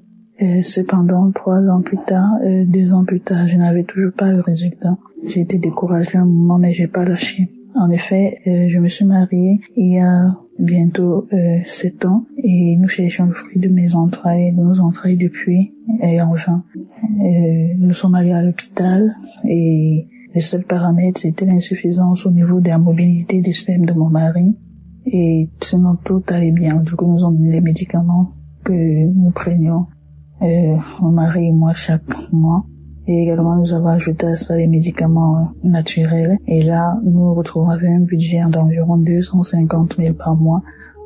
Cependant, 3 ans plus tard, 2 ans plus tard, je n'avais toujours pas le résultat. J'ai été découragée un moment, mais j'ai pas lâché. En effet, je me suis mariée il y a bientôt 7 ans et nous cherchons le fruit de nos entrailles depuis et en vain. Nous sommes allés à l'hôpital et le seul paramètre c'était l'insuffisance au niveau de la mobilité du sperme de mon mari et sinon tout allait bien. Du coup nous avons donné les médicaments que nous prenions, mon mari et moi chaque mois. Et également, nous avons ajouté à ça les médicaments naturels. Et là, nous nous retrouvons avec un budget d'environ 250 000 par mois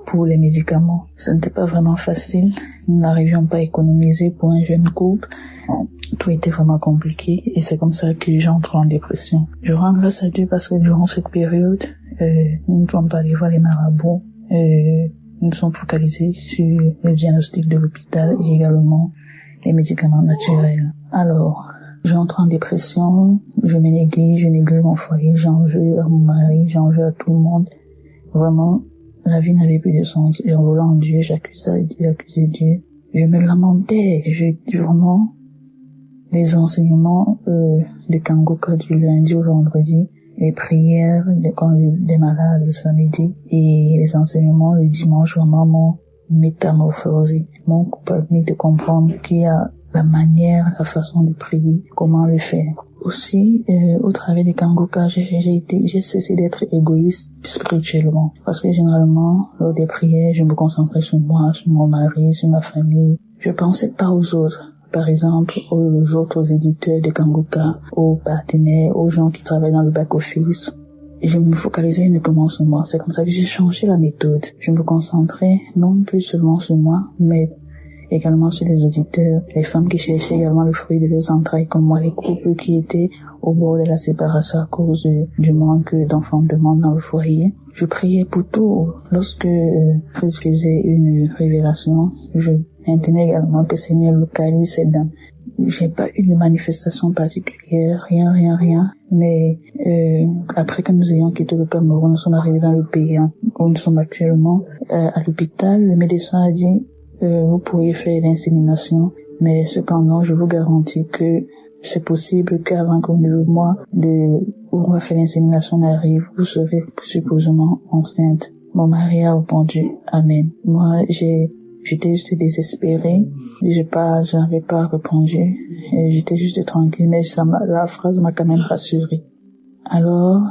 pour les médicaments. Ce n'était pas vraiment facile. Nous n'arrivions pas à économiser pour un jeune couple. Tout était vraiment compliqué. Et c'est comme ça que j'entre en dépression. Je rends grâce à Dieu parce que durant cette période, nous ne sommes pas allés voir les marabouts. Nous nous sommes focalisés sur le diagnostic de l'hôpital et également les médicaments naturels. Alors, j'entre en dépression, je me néglige, je néglige mon foyer, j'en veux à mon mari, j'en veux à tout le monde. Vraiment, la vie n'avait plus de sens. J'en voulais en Dieu, j'accusais Dieu. Je me lamentais, vraiment, les enseignements de Kanguka du lundi au vendredi, les prières quand je démarrais le samedi et les enseignements le dimanche vraiment m'ont métamorphosé, m'ont permis de comprendre qu'il y a la manière, la façon de prier, comment le faire. Aussi, au travers des Kanguka, j'ai cessé d'être égoïste spirituellement. Parce que généralement, lors des prières, je me concentrais sur moi, sur mon mari, sur ma famille. Je pensais pas aux autres. Par exemple, aux autres éditeurs de Kanguka, aux partenaires, aux gens qui travaillent dans le back-office. Je me focalisais uniquement sur moi. C'est comme ça que j'ai changé la méthode. Je me concentrais non plus seulement sur moi, mais également sur les auditeurs, les femmes qui cherchaient également le fruit de leurs entrailles comme moi, les couples qui étaient au bord de la séparation à cause du manque d'enfants de monde dans le foyer. Je priais pour tout. Lorsque Christ faisait une révélation, je maintenais également que le Seigneur localise ces dames. j'ai pas eu de manifestation particulière, rien. Mais après que nous ayons quitté le Cameroun, nous sommes arrivés dans le pays où nous sommes actuellement. À l'hôpital, le médecin a dit vous pourriez faire l'insémination, mais cependant, je vous garantis que c'est possible qu'avant que le mois où on va faire l'insémination n'arrive, vous serez supposément enceinte. Mon mari a répondu amen. Moi, j'étais juste désespérée. J'avais pas répondu. Et j'étais juste tranquille, mais la phrase m'a quand même rassurée. Alors,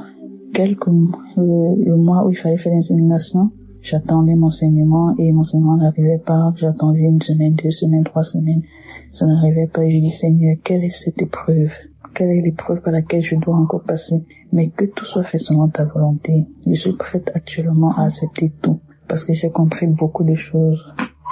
le mois où il fallait faire l'insémination, j'attendais mon saignement et mon saignement n'arrivait pas. J'ai attendu 1 semaine, 2 semaines, 3 semaines. Ça n'arrivait pas et je dis Seigneur, quelle est cette épreuve? Quelle est l'épreuve par laquelle je dois encore passer? Mais que tout soit fait selon ta volonté. Je suis prête actuellement à accepter tout parce que j'ai compris beaucoup de choses.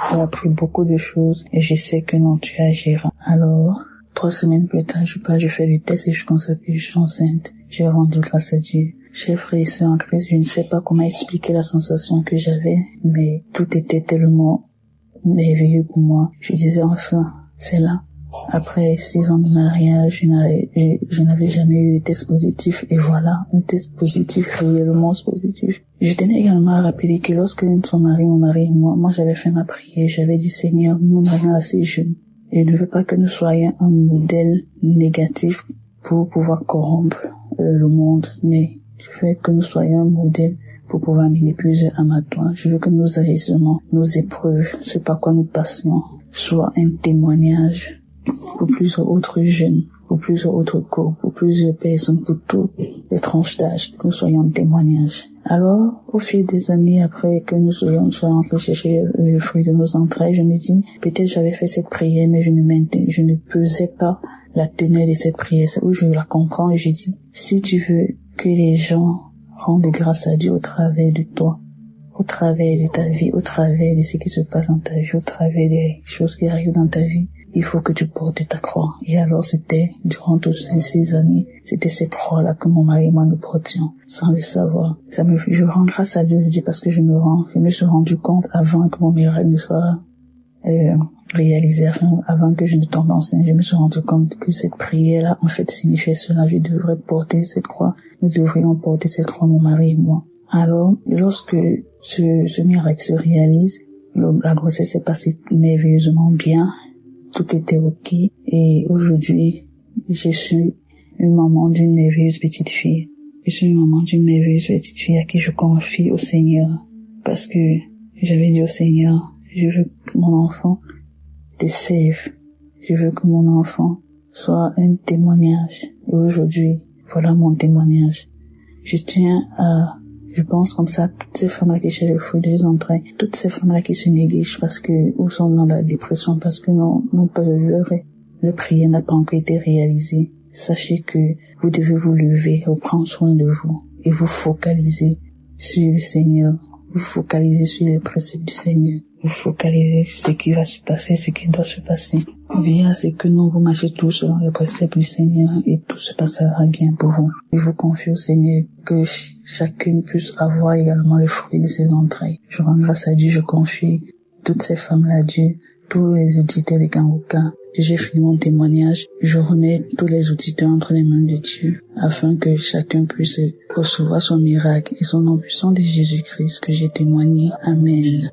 J'ai appris beaucoup de choses et je sais que non, tu agiras. Alors, 3 semaines plus tard, je fais le test et je constate que je suis enceinte. J'ai rendu grâce à Dieu. Chers frères et sœurs en Christ, je ne sais pas comment expliquer la sensation que j'avais, mais tout était tellement merveilleux pour moi. Je disais enfin, c'est là. Après 6 ans de mariage, je n'avais jamais eu de test positif et voilà, un test positif, réellement positif. Je tenais également à rappeler que lorsque nous sommes mariés, mon mari et moi j'avais fait ma prière, j'avais dit Seigneur, nous marions assez jeunes. Je ne veux pas que nous soyons un modèle négatif pour pouvoir corrompre le monde, mais je veux que nous soyons un modèle pour pouvoir amener plusieurs âmes à toi. Je veux que nos agissements, nos épreuves, ce par quoi nous passions, soient un témoignage pour plusieurs autres jeunes, pour plusieurs autres couples, pour plusieurs personnes, pour toutes les tranches d'âge, que nous soyons un témoignage. Alors, au fil des années, après que nous soyons rentrés chercher le fruit de nos entrailles, je me dis, peut-être j'avais fait cette prière, mais je ne pesais pas la teneur de cette prière. C'est où je la comprends et je dis, si tu veux que les gens rendent grâce à Dieu au travers de toi, au travers de ta vie, au travers de ce qui se passe dans ta vie, au travers des choses qui arrivent dans ta vie, il faut que tu portes ta croix. Et alors c'était, durant toutes ces 6 années, c'était cette croix-là que mon mari et moi nous portions, sans le savoir. Je rends grâce à Dieu, je dis parce que je me suis rendu compte avant que mon miracle ne soit réalisé, avant que je ne tombe enceinte, je me suis rendu compte que cette prière-là, en fait, signifiait cela. Je devrais porter cette croix. Nous devrions porter cette croix, mon mari et moi. Alors, lorsque ce miracle se réalise, la grossesse s'est passée merveilleusement bien. Tout était ok. Et aujourd'hui, je suis une maman d'une merveilleuse petite fille. Je suis une maman d'une merveilleuse petite fille à qui je confie au Seigneur. Parce que j'avais dit au Seigneur, je veux que mon enfant te serve. Je veux que mon enfant soit un témoignage. Et aujourd'hui, voilà mon témoignage. Je pense comme ça, toutes ces femmes-là qui cherchent le fruit des entrailles, toutes ces femmes-là qui se négligent ou sont dans la dépression parce que leur prière n'a pas encore été réalisée. Sachez que vous devez vous lever et prendre soin de vous et vous focaliser sur le Seigneur. Vous focalisez sur les préceptes du Seigneur. Vous focalisez sur ce qui va se passer, ce qui doit se passer. Veillez à ce que non, vous marchez tous selon les préceptes du Seigneur et tout se passera bien pour vous. Je vous confie au Seigneur que chacune puisse avoir également le fruit de ses entrailles. Je rends grâce à Dieu, je confie toutes ces femmes-là à Dieu, tous les auditeurs de Kanguka. J'ai fini mon témoignage. Je remets tous les auditeurs entre les mains de Dieu afin que chacun puisse recevoir son miracle et son nom puissant de Jésus-Christ que j'ai témoigné. Amen.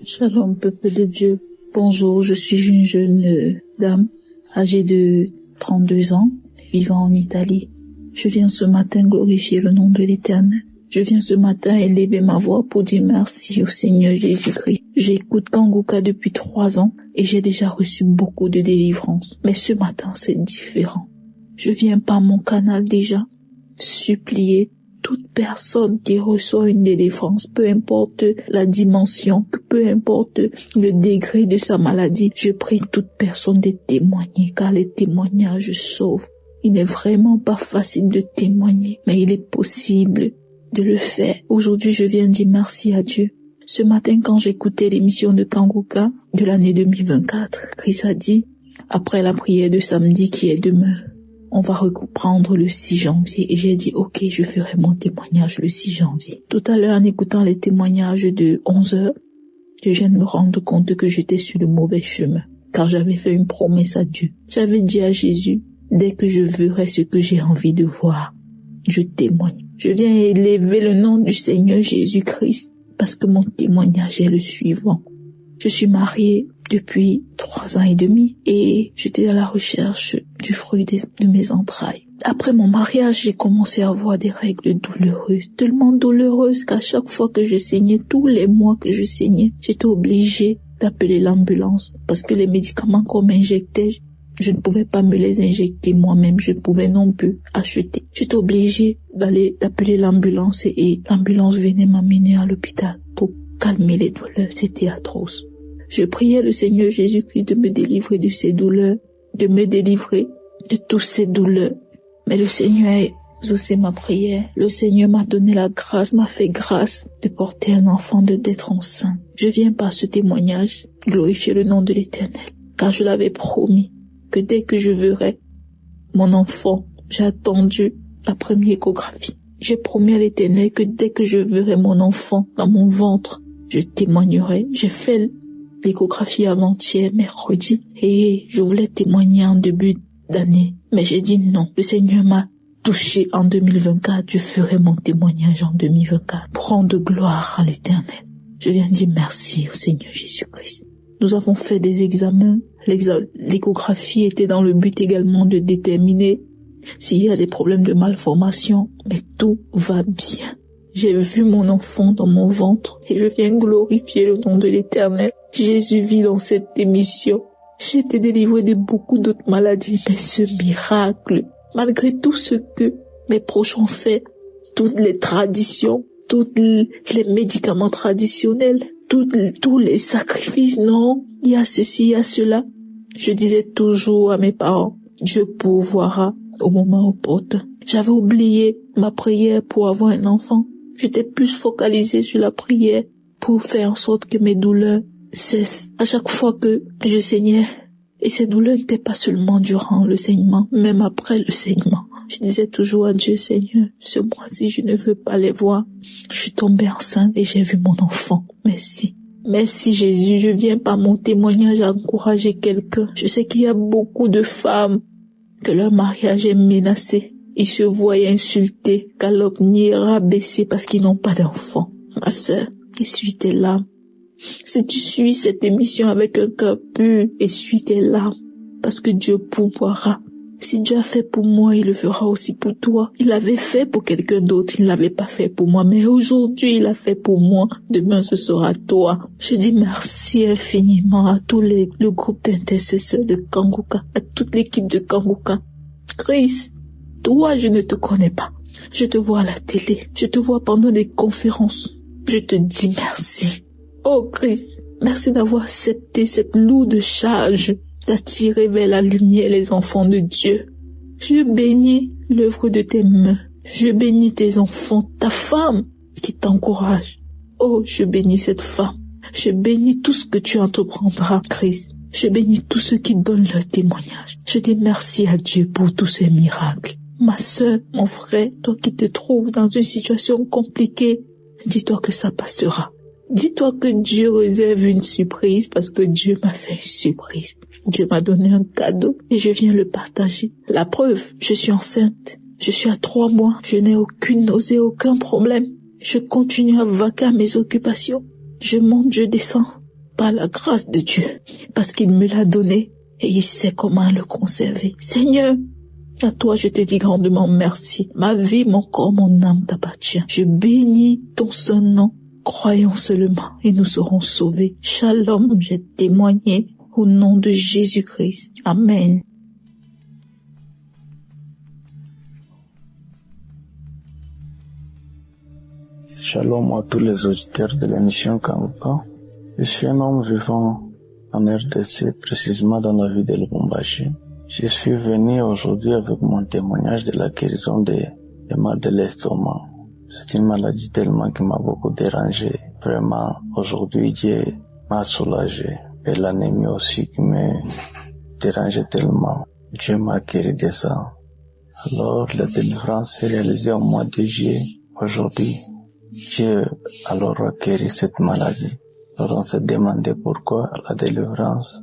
Shalom, peuple de Dieu. Bonjour, je suis une jeune dame âgée de 32 ans, vivant en Italie. Je viens ce matin glorifier le nom de l'Éternel. Je viens ce matin élever ma voix pour dire merci au Seigneur Jésus-Christ. J'écoute Kanguka depuis 3 ans et j'ai déjà reçu beaucoup de délivrance. Mais ce matin, c'est différent. Je viens par mon canal déjà supplier toute personne qui reçoit une délivrance, peu importe la dimension, peu importe le degré de sa maladie. Je prie toute personne de témoigner car les témoignages sauvent. Il n'est vraiment pas facile de témoigner, mais il est possible de le faire. Aujourd'hui, je viens dire merci à Dieu. Ce matin, quand j'écoutais l'émission de Kanguka de l'année 2024, Christ a dit, après la prière de samedi qui est demain, on va reprendre le 6 janvier. Et j'ai dit, ok, je ferai mon témoignage le 6 janvier. Tout à l'heure, en écoutant les témoignages de 11h, je viens de me rendre compte que j'étais sur le mauvais chemin, car j'avais fait une promesse à Dieu. J'avais dit à Jésus, dès que je verrai ce que j'ai envie de voir, je témoigne. Je viens élever le nom du Seigneur Jésus-Christ, parce que mon témoignage est le suivant. Je suis mariée depuis 3 ans et demi et j'étais à la recherche du fruit de mes entrailles. Après mon mariage, j'ai commencé à avoir des règles douloureuses, tellement douloureuses qu'à chaque fois que je saignais, tous les mois que je saignais, j'étais obligée d'appeler l'ambulance parce que les médicaments qu'on m'injectait, je ne pouvais pas me les injecter moi-même, je ne pouvais non plus acheter. J'étais obligée d'appeler l'ambulance et l'ambulance venait m'amener à l'hôpital pour calmer les douleurs, c'était atroce. Je priais le Seigneur Jésus-Christ de me délivrer de ces douleurs, de me délivrer de toutes ces douleurs. Mais le Seigneur a exaucé ma prière. Le Seigneur m'a donné la grâce, m'a fait grâce de porter un enfant, d'être enceinte. Je viens par ce témoignage glorifier le nom de l'Éternel, car je l'avais promis que dès que je verrai mon enfant, j'ai attendu la première échographie. J'ai promis à l'Éternel que dès que je verrai mon enfant dans mon ventre, je témoignerai. J'ai fait l'échographie avant-hier, mercredi, et je voulais témoigner en début d'année. Mais j'ai dit non. Le Seigneur m'a touché en 2024. Je ferai mon témoignage en 2024. Pour rendre gloire à l'Éternel. Je viens dire merci au Seigneur Jésus-Christ. Nous avons fait des examens. L'échographie était dans le but également de déterminer s'il y a des problèmes de malformation. Mais tout va bien. J'ai vu mon enfant dans mon ventre et je viens glorifier le nom de l'Éternel. Jésus vit dans cette émission. J'ai été délivrée de beaucoup d'autres maladies, mais ce miracle, malgré tout ce que mes proches ont fait, toutes les traditions, tous les médicaments traditionnels, tous les sacrifices, non, il y a ceci, il y a cela. Je disais toujours à mes parents, Dieu pourvoira au moment opportun. J'avais oublié ma prière pour avoir un enfant. J'étais plus focalisée sur la prière pour faire en sorte que mes douleurs cessent. À chaque fois que je saignais, et ces douleurs n'étaient pas seulement durant le saignement, même après le saignement. Je disais toujours à Dieu, Seigneur, ce mois-ci, je ne veux pas les voir. Je suis tombée enceinte et j'ai vu mon enfant. Merci. Merci Jésus, je viens par mon témoignage encourager quelqu'un. Je sais qu'il y a beaucoup de femmes que leur mariage est menacé. Ils se voient insultés, calomniés, rabaissés parce qu'ils n'ont pas d'enfant. Ma sœur, essuie tes larmes. Si tu suis cette émission avec un cœur pur, essuie tes larmes, parce que Dieu pourvoira. Si Dieu a fait pour moi, il le fera aussi pour toi. Il l'avait fait pour quelqu'un d'autre, il ne l'avait pas fait pour moi, mais aujourd'hui il a fait pour moi. Demain ce sera toi. Je dis merci infiniment à tous le groupe d'intercesseurs de Kanguka, à toute l'équipe de Kanguka. Christ, toi je ne te connais pas. Je te vois à la télé, je te vois pendant des conférences. Je te dis merci. Oh Christ, merci d'avoir accepté cette lourde charge d'attirer vers la lumière les enfants de Dieu. Je bénis l'œuvre de tes mains. Je bénis tes enfants, ta femme qui t'encourage. Oh, je bénis cette femme. Je bénis tout ce que tu entreprendras, Christ. Je bénis tous ceux qui donnent leur témoignage. Je dis merci à Dieu pour tous ces miracles. Ma sœur, mon frère, toi qui te trouves dans une situation compliquée, dis-toi que ça passera. Dis-toi que Dieu réserve une surprise parce que Dieu m'a fait une surprise. Dieu m'a donné un cadeau et je viens le partager. La preuve, je suis enceinte. Je suis à 3 mois. Je n'ai aucune nausée, aucun problème. Je continue à vaquer à mes occupations. Je monte, je descends par la grâce de Dieu parce qu'il me l'a donné et il sait comment le conserver. Seigneur, à toi je te dis grandement merci. Ma vie, mon corps, mon âme t'appartient. Je bénis ton saint nom. Croyons seulement et nous serons sauvés. Shalom, j'ai témoigné au nom de Jésus-Christ. Amen. Shalom à tous les auditeurs de l'émission Kanguka. Je suis un homme vivant en RDC, précisément dans la ville de Lubumbashi. Je suis venu aujourd'hui avec mon témoignage de la guérison des mal de l'estomac. C'est une maladie tellement qui m'a beaucoup dérangé. Vraiment, aujourd'hui, Dieu m'a soulagé. Et l'anémie aussi qui me dérangeait tellement. Dieu m'a guéri de ça. Alors, la délivrance est réalisée au mois de juillet. Aujourd'hui, j'ai alors guéri cette maladie. Alors, on s'est demandé pourquoi la délivrance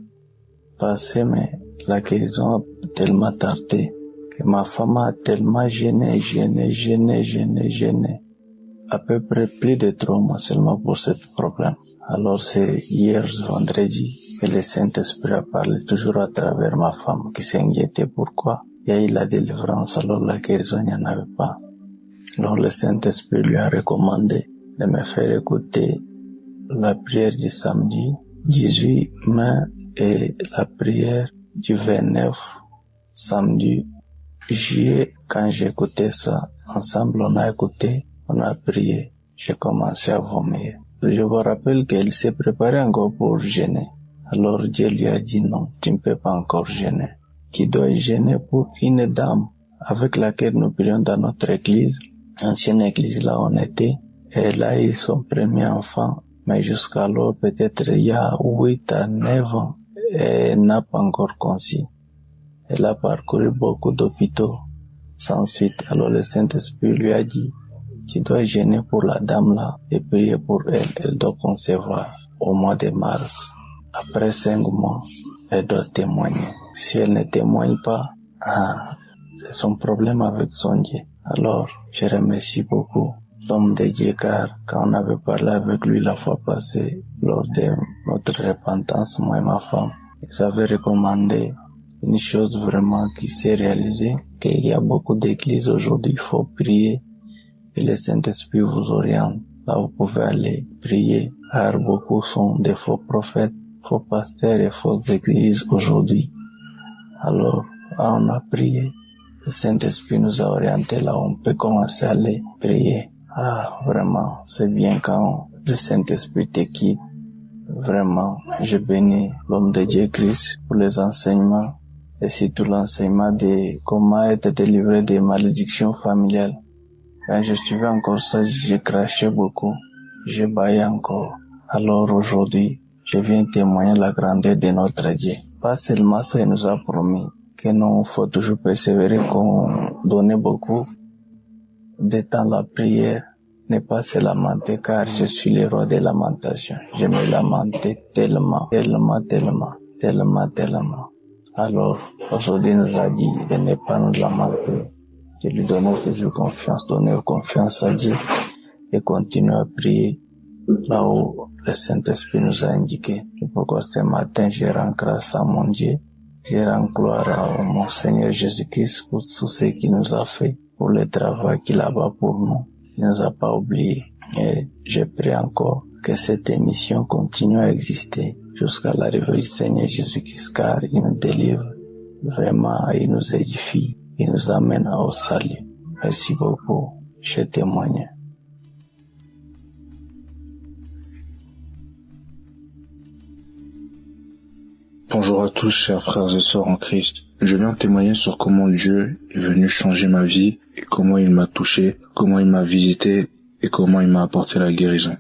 passait, mais la guérison a tellement tardé que ma femme a tellement gêné. À peu près plus de 3 mois seulement pour ce problème. Alors c'est hier vendredi que le Saint-Esprit a parlé toujours à travers ma femme qui s'inquiétait pourquoi il y a eu la délivrance alors la guérison il n'y en avait pas. Alors le Saint-Esprit lui a recommandé de me faire écouter la prière du samedi 18 mai et la prière du 29 samedi juillet. Quand j'ai écouté ça, ensemble on a écouté, on a prié, j'ai commencé à vomir. Je vous rappelle qu'elle s'est préparée encore pour jeûner. Alors Dieu lui a dit non, tu ne peux pas encore jeûner. Tu dois jeûner pour une dame avec laquelle nous prions dans notre église, ancienne église là où on était. Elle a eu son premier enfant, mais jusqu'alors peut-être il y a 8 à 9 ans, elle n'a pas encore conçu. Elle a parcouru beaucoup d'hôpitaux sans suite. Alors le Saint-Esprit lui a dit, tu dois jeûner pour la dame là et prier pour elle. Elle doit concevoir au mois de mars. Après 5 mois, elle doit témoigner. Si elle ne témoigne pas, c'est son problème avec son Dieu. Alors, je remercie beaucoup l'homme de Dieu car quand on avait parlé avec lui la fois passée, lors de notre repentance, moi et ma femme, j'avais recommandé une chose vraiment qui s'est réalisée, qu'il y a beaucoup d'églises aujourd'hui, il faut prier et le Saint-Esprit vous oriente. Là, vous pouvez aller prier, car beaucoup sont des faux prophètes, faux pasteurs et fausses églises aujourd'hui. Alors, on a prié. Le Saint-Esprit nous a orientés là, on peut commencer à aller prier. Vraiment, c'est bien quand le Saint-Esprit te quitte. Vraiment, je bénis l'homme de Dieu Christ pour les enseignements et surtout l'enseignement de comment être délivré des malédictions familiales. Quand je suivais encore ça, j'ai craché beaucoup, j'ai baillé encore. Alors aujourd'hui, je viens témoigner la grandeur de notre Dieu. Pas seulement ça, il nous a promis que nous, faut toujours persévérer, qu'on donnait beaucoup de temps la prière, ne pas se lamenter, car je suis le roi des lamentations. Je me lamentais tellement. Alors, aujourd'hui, il nous a dit de ne pas nous lamenter, de lui donner toujours confiance, donner confiance à Dieu et continuer à prier là où le Saint-Esprit nous a indiqué. Et pourquoi ce matin, je rends grâce à mon Dieu, je rends gloire à mon Seigneur Jésus-Christ pour tout ce qu'il nous a fait, pour le travail qu'il a fait pour nous. Il ne nous a pas oubliés. Et je prie encore que cette émission continue à exister jusqu'à l'arrivée du Seigneur Jésus-Christ, car il nous délivre, vraiment, il nous édifie, il nous amène au salut. Merci beaucoup, je témoigne. Bonjour à tous, chers frères et sœurs en Christ. Je viens témoigner sur comment Dieu est venu changer ma vie et comment il m'a touché, comment il m'a visité et comment il m'a apporté la guérison.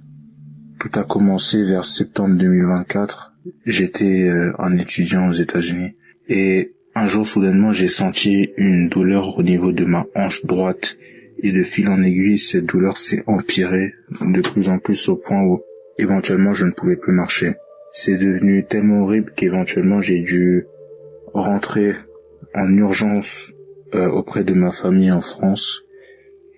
Tout a commencé vers septembre 2024. J'étais un étudiant aux États-Unis et un jour soudainement j'ai senti une douleur au niveau de ma hanche droite et de fil en aiguille cette douleur s'est empirée de plus en plus au point où éventuellement je ne pouvais plus marcher. C'est devenu tellement horrible qu'éventuellement j'ai dû rentrer en urgence auprès de ma famille en France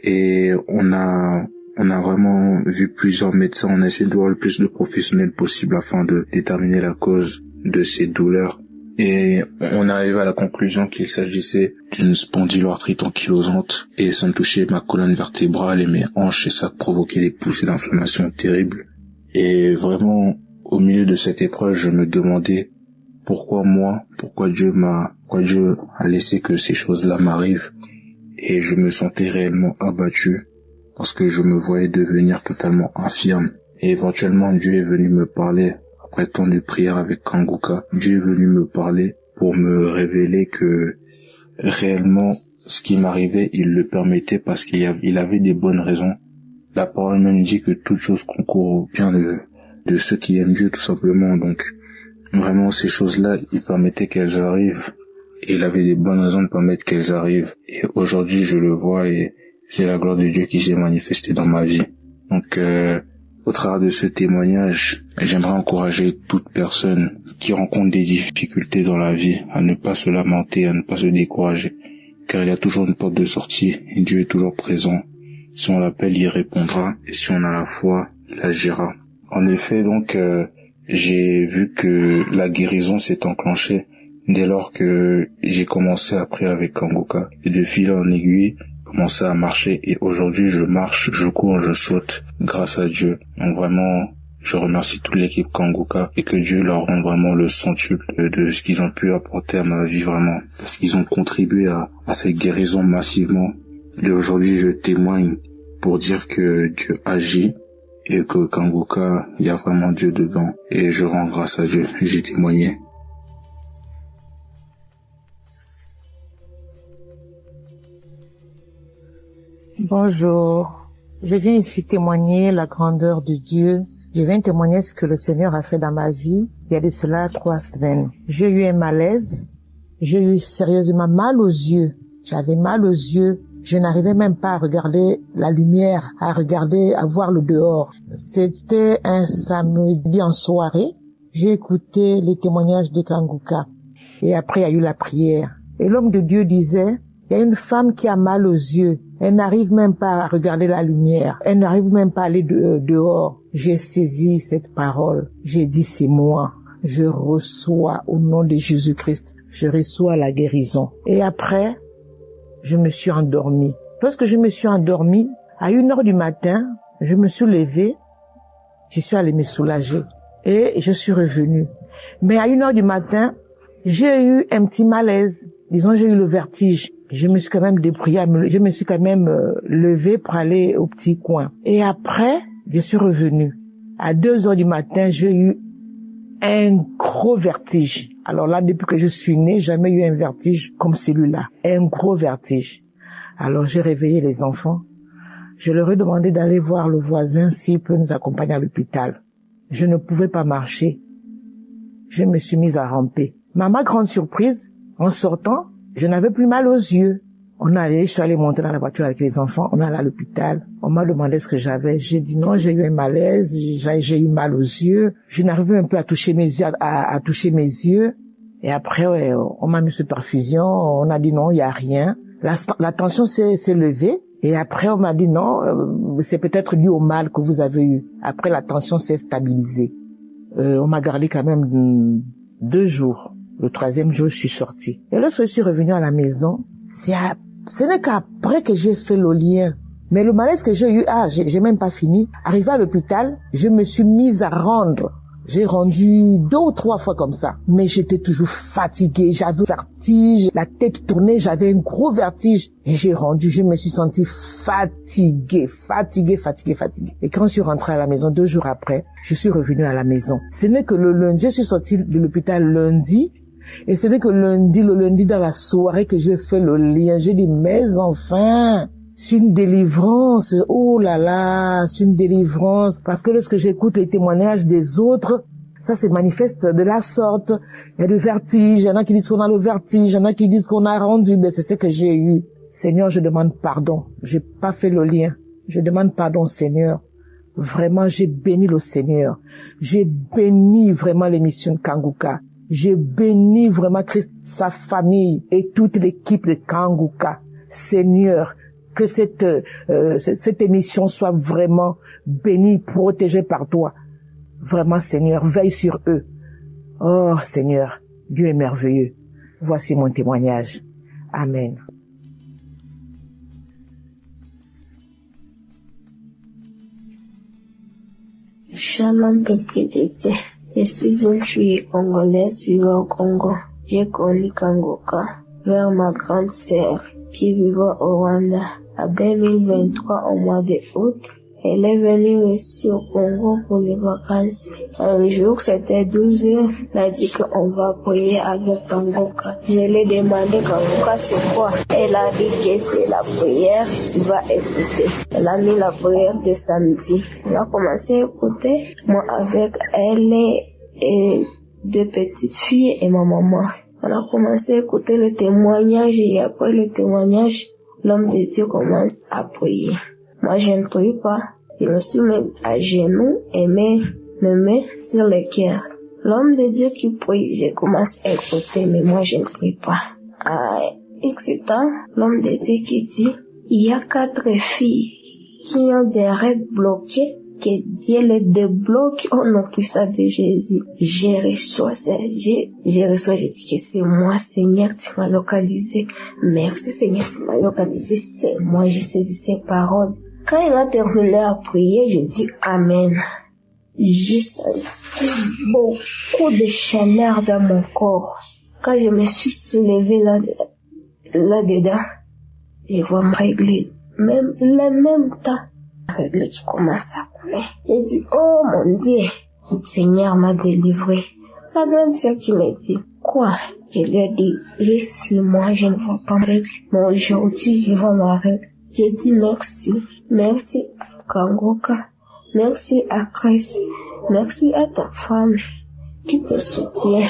et on a vraiment vu plusieurs médecins, on a essayé de voir le plus de professionnels possible afin de déterminer la cause de ces douleurs et on est arrivé à la conclusion qu'il s'agissait d'une spondyloarthrite ankylosante et ça me touchait ma colonne vertébrale et mes hanches et ça provoquait des poussées d'inflammation terribles et vraiment au milieu de cette épreuve, je me demandais pourquoi moi, pourquoi Dieu a laissé que ces choses-là m'arrivent. Et je me sentais réellement abattu parce que je me voyais devenir totalement infirme. Et éventuellement, Dieu est venu me parler, après tant de prières avec Kanguka, Dieu est venu me parler pour me révéler que réellement, ce qui m'arrivait, il le permettait parce qu'il avait des bonnes raisons. La parole même dit que toute chose concourt au bien de ceux qui aiment Dieu tout simplement. Donc vraiment ces choses-là, il permettait qu'elles arrivent et il avait des bonnes raisons de permettre qu'elles arrivent. Et aujourd'hui, je le vois et c'est la gloire de Dieu qui s'est manifestée dans ma vie. Donc, au travers de ce témoignage, j'aimerais encourager toute personne qui rencontre des difficultés dans la vie à ne pas se lamenter, à ne pas se décourager, car il y a toujours une porte de sortie et Dieu est toujours présent. Si on l'appelle, il répondra, et si on a la foi, il agira. En effet, donc, j'ai vu que la guérison s'est enclenchée dès lors que j'ai commencé à prier avec Kanguka. Et de fil en aiguille, commencé à marcher, et aujourd'hui je marche, je cours, je saute grâce à Dieu. Donc vraiment, je remercie toute l'équipe Kanguka et que Dieu leur rende vraiment le centuple de ce qu'ils ont pu apporter à ma vie vraiment, parce qu'ils ont contribué à cette guérison massivement. Et aujourd'hui je témoigne pour dire que Dieu agit et que Kanguka, il y a vraiment Dieu dedans, et je rends grâce à Dieu. J'ai témoigné. Bonjour, je viens ici témoigner la grandeur de Dieu. Je viens témoigner ce que le Seigneur a fait dans ma vie il y a de cela 3 semaines. J'ai eu un malaise, j'ai eu sérieusement mal aux yeux. J'avais mal aux yeux, je n'arrivais même pas à regarder la lumière, à voir le dehors. C'était un samedi en soirée, j'ai écouté les témoignages de Kanguka et après il y a eu la prière. Et l'homme de Dieu disait, il y a une femme qui a mal aux yeux. Elle n'arrive même pas à regarder la lumière. Elle n'arrive même pas à aller dehors. J'ai saisi cette parole. J'ai dit, c'est moi. Je reçois au nom de Jésus-Christ. Je reçois la guérison. Et après, je me suis endormie. Lorsque je me suis endormie, à 1h du matin, je me suis levée. Je suis allée me soulager. Et je suis revenue. Mais à 1h du matin, j'ai eu un petit malaise. Disons, j'ai eu le vertige. Je me suis quand même débrouillée, je me suis quand même levée pour aller au petit coin. Et après, je suis revenue. À 2h du matin, j'ai eu un gros vertige. Alors là, depuis que je suis née, jamais eu un vertige comme celui-là. Un gros vertige. Alors j'ai réveillé les enfants. Je leur ai demandé d'aller voir le voisin s'il peut nous accompagner à l'hôpital. Je ne pouvais pas marcher. Je me suis mise à ramper. Mais à ma grande surprise, en sortant, je n'avais plus mal aux yeux. Je suis allée monter dans la voiture avec les enfants, on allait à l'hôpital. On m'a demandé ce que j'avais. J'ai dit non, j'ai eu un malaise, j'ai eu mal aux yeux. Je n'arrivais un peu à toucher mes yeux, à toucher mes yeux. Et après, on m'a mis sous perfusion, on a dit non, il y a rien. La tension s'est levée. Et après, on m'a dit non, c'est peut-être dû au mal que vous avez eu. Après, la tension s'est stabilisée. On m'a gardé quand même 2 jours. Le 3e jour, je suis sortie. Et lorsque je suis revenue à la maison, ce n'est qu'après que j'ai fait le lien. Mais le malaise que j'ai eu, j'ai même pas fini. Arrivé à l'hôpital, je me suis mise à rendre. J'ai rendu 2 ou 3 fois comme ça. Mais j'étais toujours fatiguée, j'avais vertige, la tête tournait, j'avais un gros vertige. Et j'ai rendu, je me suis sentie fatiguée. Et quand je suis rentrée à la maison 2 jours après, je suis revenue à la maison. Ce n'est que le lundi, je suis sortie de l'hôpital lundi. Et ce n'est que le lundi dans la soirée que j'ai fait le lien. J'ai dit, mais enfin, c'est une délivrance. Oh là là, c'est une délivrance. Parce que lorsque j'écoute les témoignages des autres, ça se manifeste de la sorte. Il y a le vertige. Il y en a qui disent qu'on a le vertige. Il y en a qui disent qu'on a rendu. Mais c'est ce que j'ai eu. Seigneur, je demande pardon. J'ai pas fait le lien. Je demande pardon, Seigneur. Vraiment, j'ai béni le Seigneur. J'ai béni vraiment l'émission de Kanguka. J'ai béni vraiment Christ, sa famille et toute l'équipe de Kanguka. Seigneur, que cette émission soit vraiment bénie, protégée par toi. Vraiment, Seigneur, veille sur eux. Oh, Seigneur, Dieu est merveilleux. Voici mon témoignage. Amen. Shalom, peuple de Dieu. Je suis une fille congolaise vivant au Congo. J'ai connu Kanguka vers ma grande sœur qui vivait au Rwanda. En 2023, au mois d'août, elle est venue ici au Congo pour les vacances. Un jour, c'était 12 heures, elle a dit qu'on va prier avec Kanguka. Je lui ai demandé Kanguka c'est quoi. Elle a dit que c'est la prière, tu vas écouter. Elle a mis la prière de samedi. On a commencé à écouter, moi avec elle et 2 petites filles et ma maman. On a commencé à écouter le témoignage et après le témoignage, l'homme de Dieu commence à prier. Moi, je ne prie pas. Je me suis mis à genoux et mes mains sur le cœur. L'homme de Dieu qui prie, je commence à écouter, mais moi, je ne prie pas. À X temps, l'homme de Dieu qui dit, il y a 4 filles qui ont des règles bloquées, que Dieu les débloque au nom puissant de Jésus. Je reçois, je dis que c'est moi, Seigneur, tu m'as localisé. Merci, Seigneur, tu m'as localisé. C'est moi, je saisis ces paroles. Quand il a terminé à prier, je dis Amen. J'ai senti beaucoup de chaleur dans mon corps. Quand je me suis soulevée là-dedans, je vois me régler. Même le même temps, la règle qui commence à couler. J'ai dit, oh mon Dieu, le Seigneur m'a délivré. La grande sœur qui m'a dit, quoi? Je lui ai dit, j'ai 6 mois, je ne vois pas ma règle. Mais aujourd'hui, je vois ma règle. J'ai dit merci. Merci à Kangoka. Merci à Christ. Merci à ta femme qui te soutient.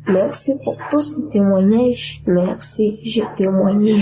Merci pour tous ces témoignages. Merci, j'ai témoigné.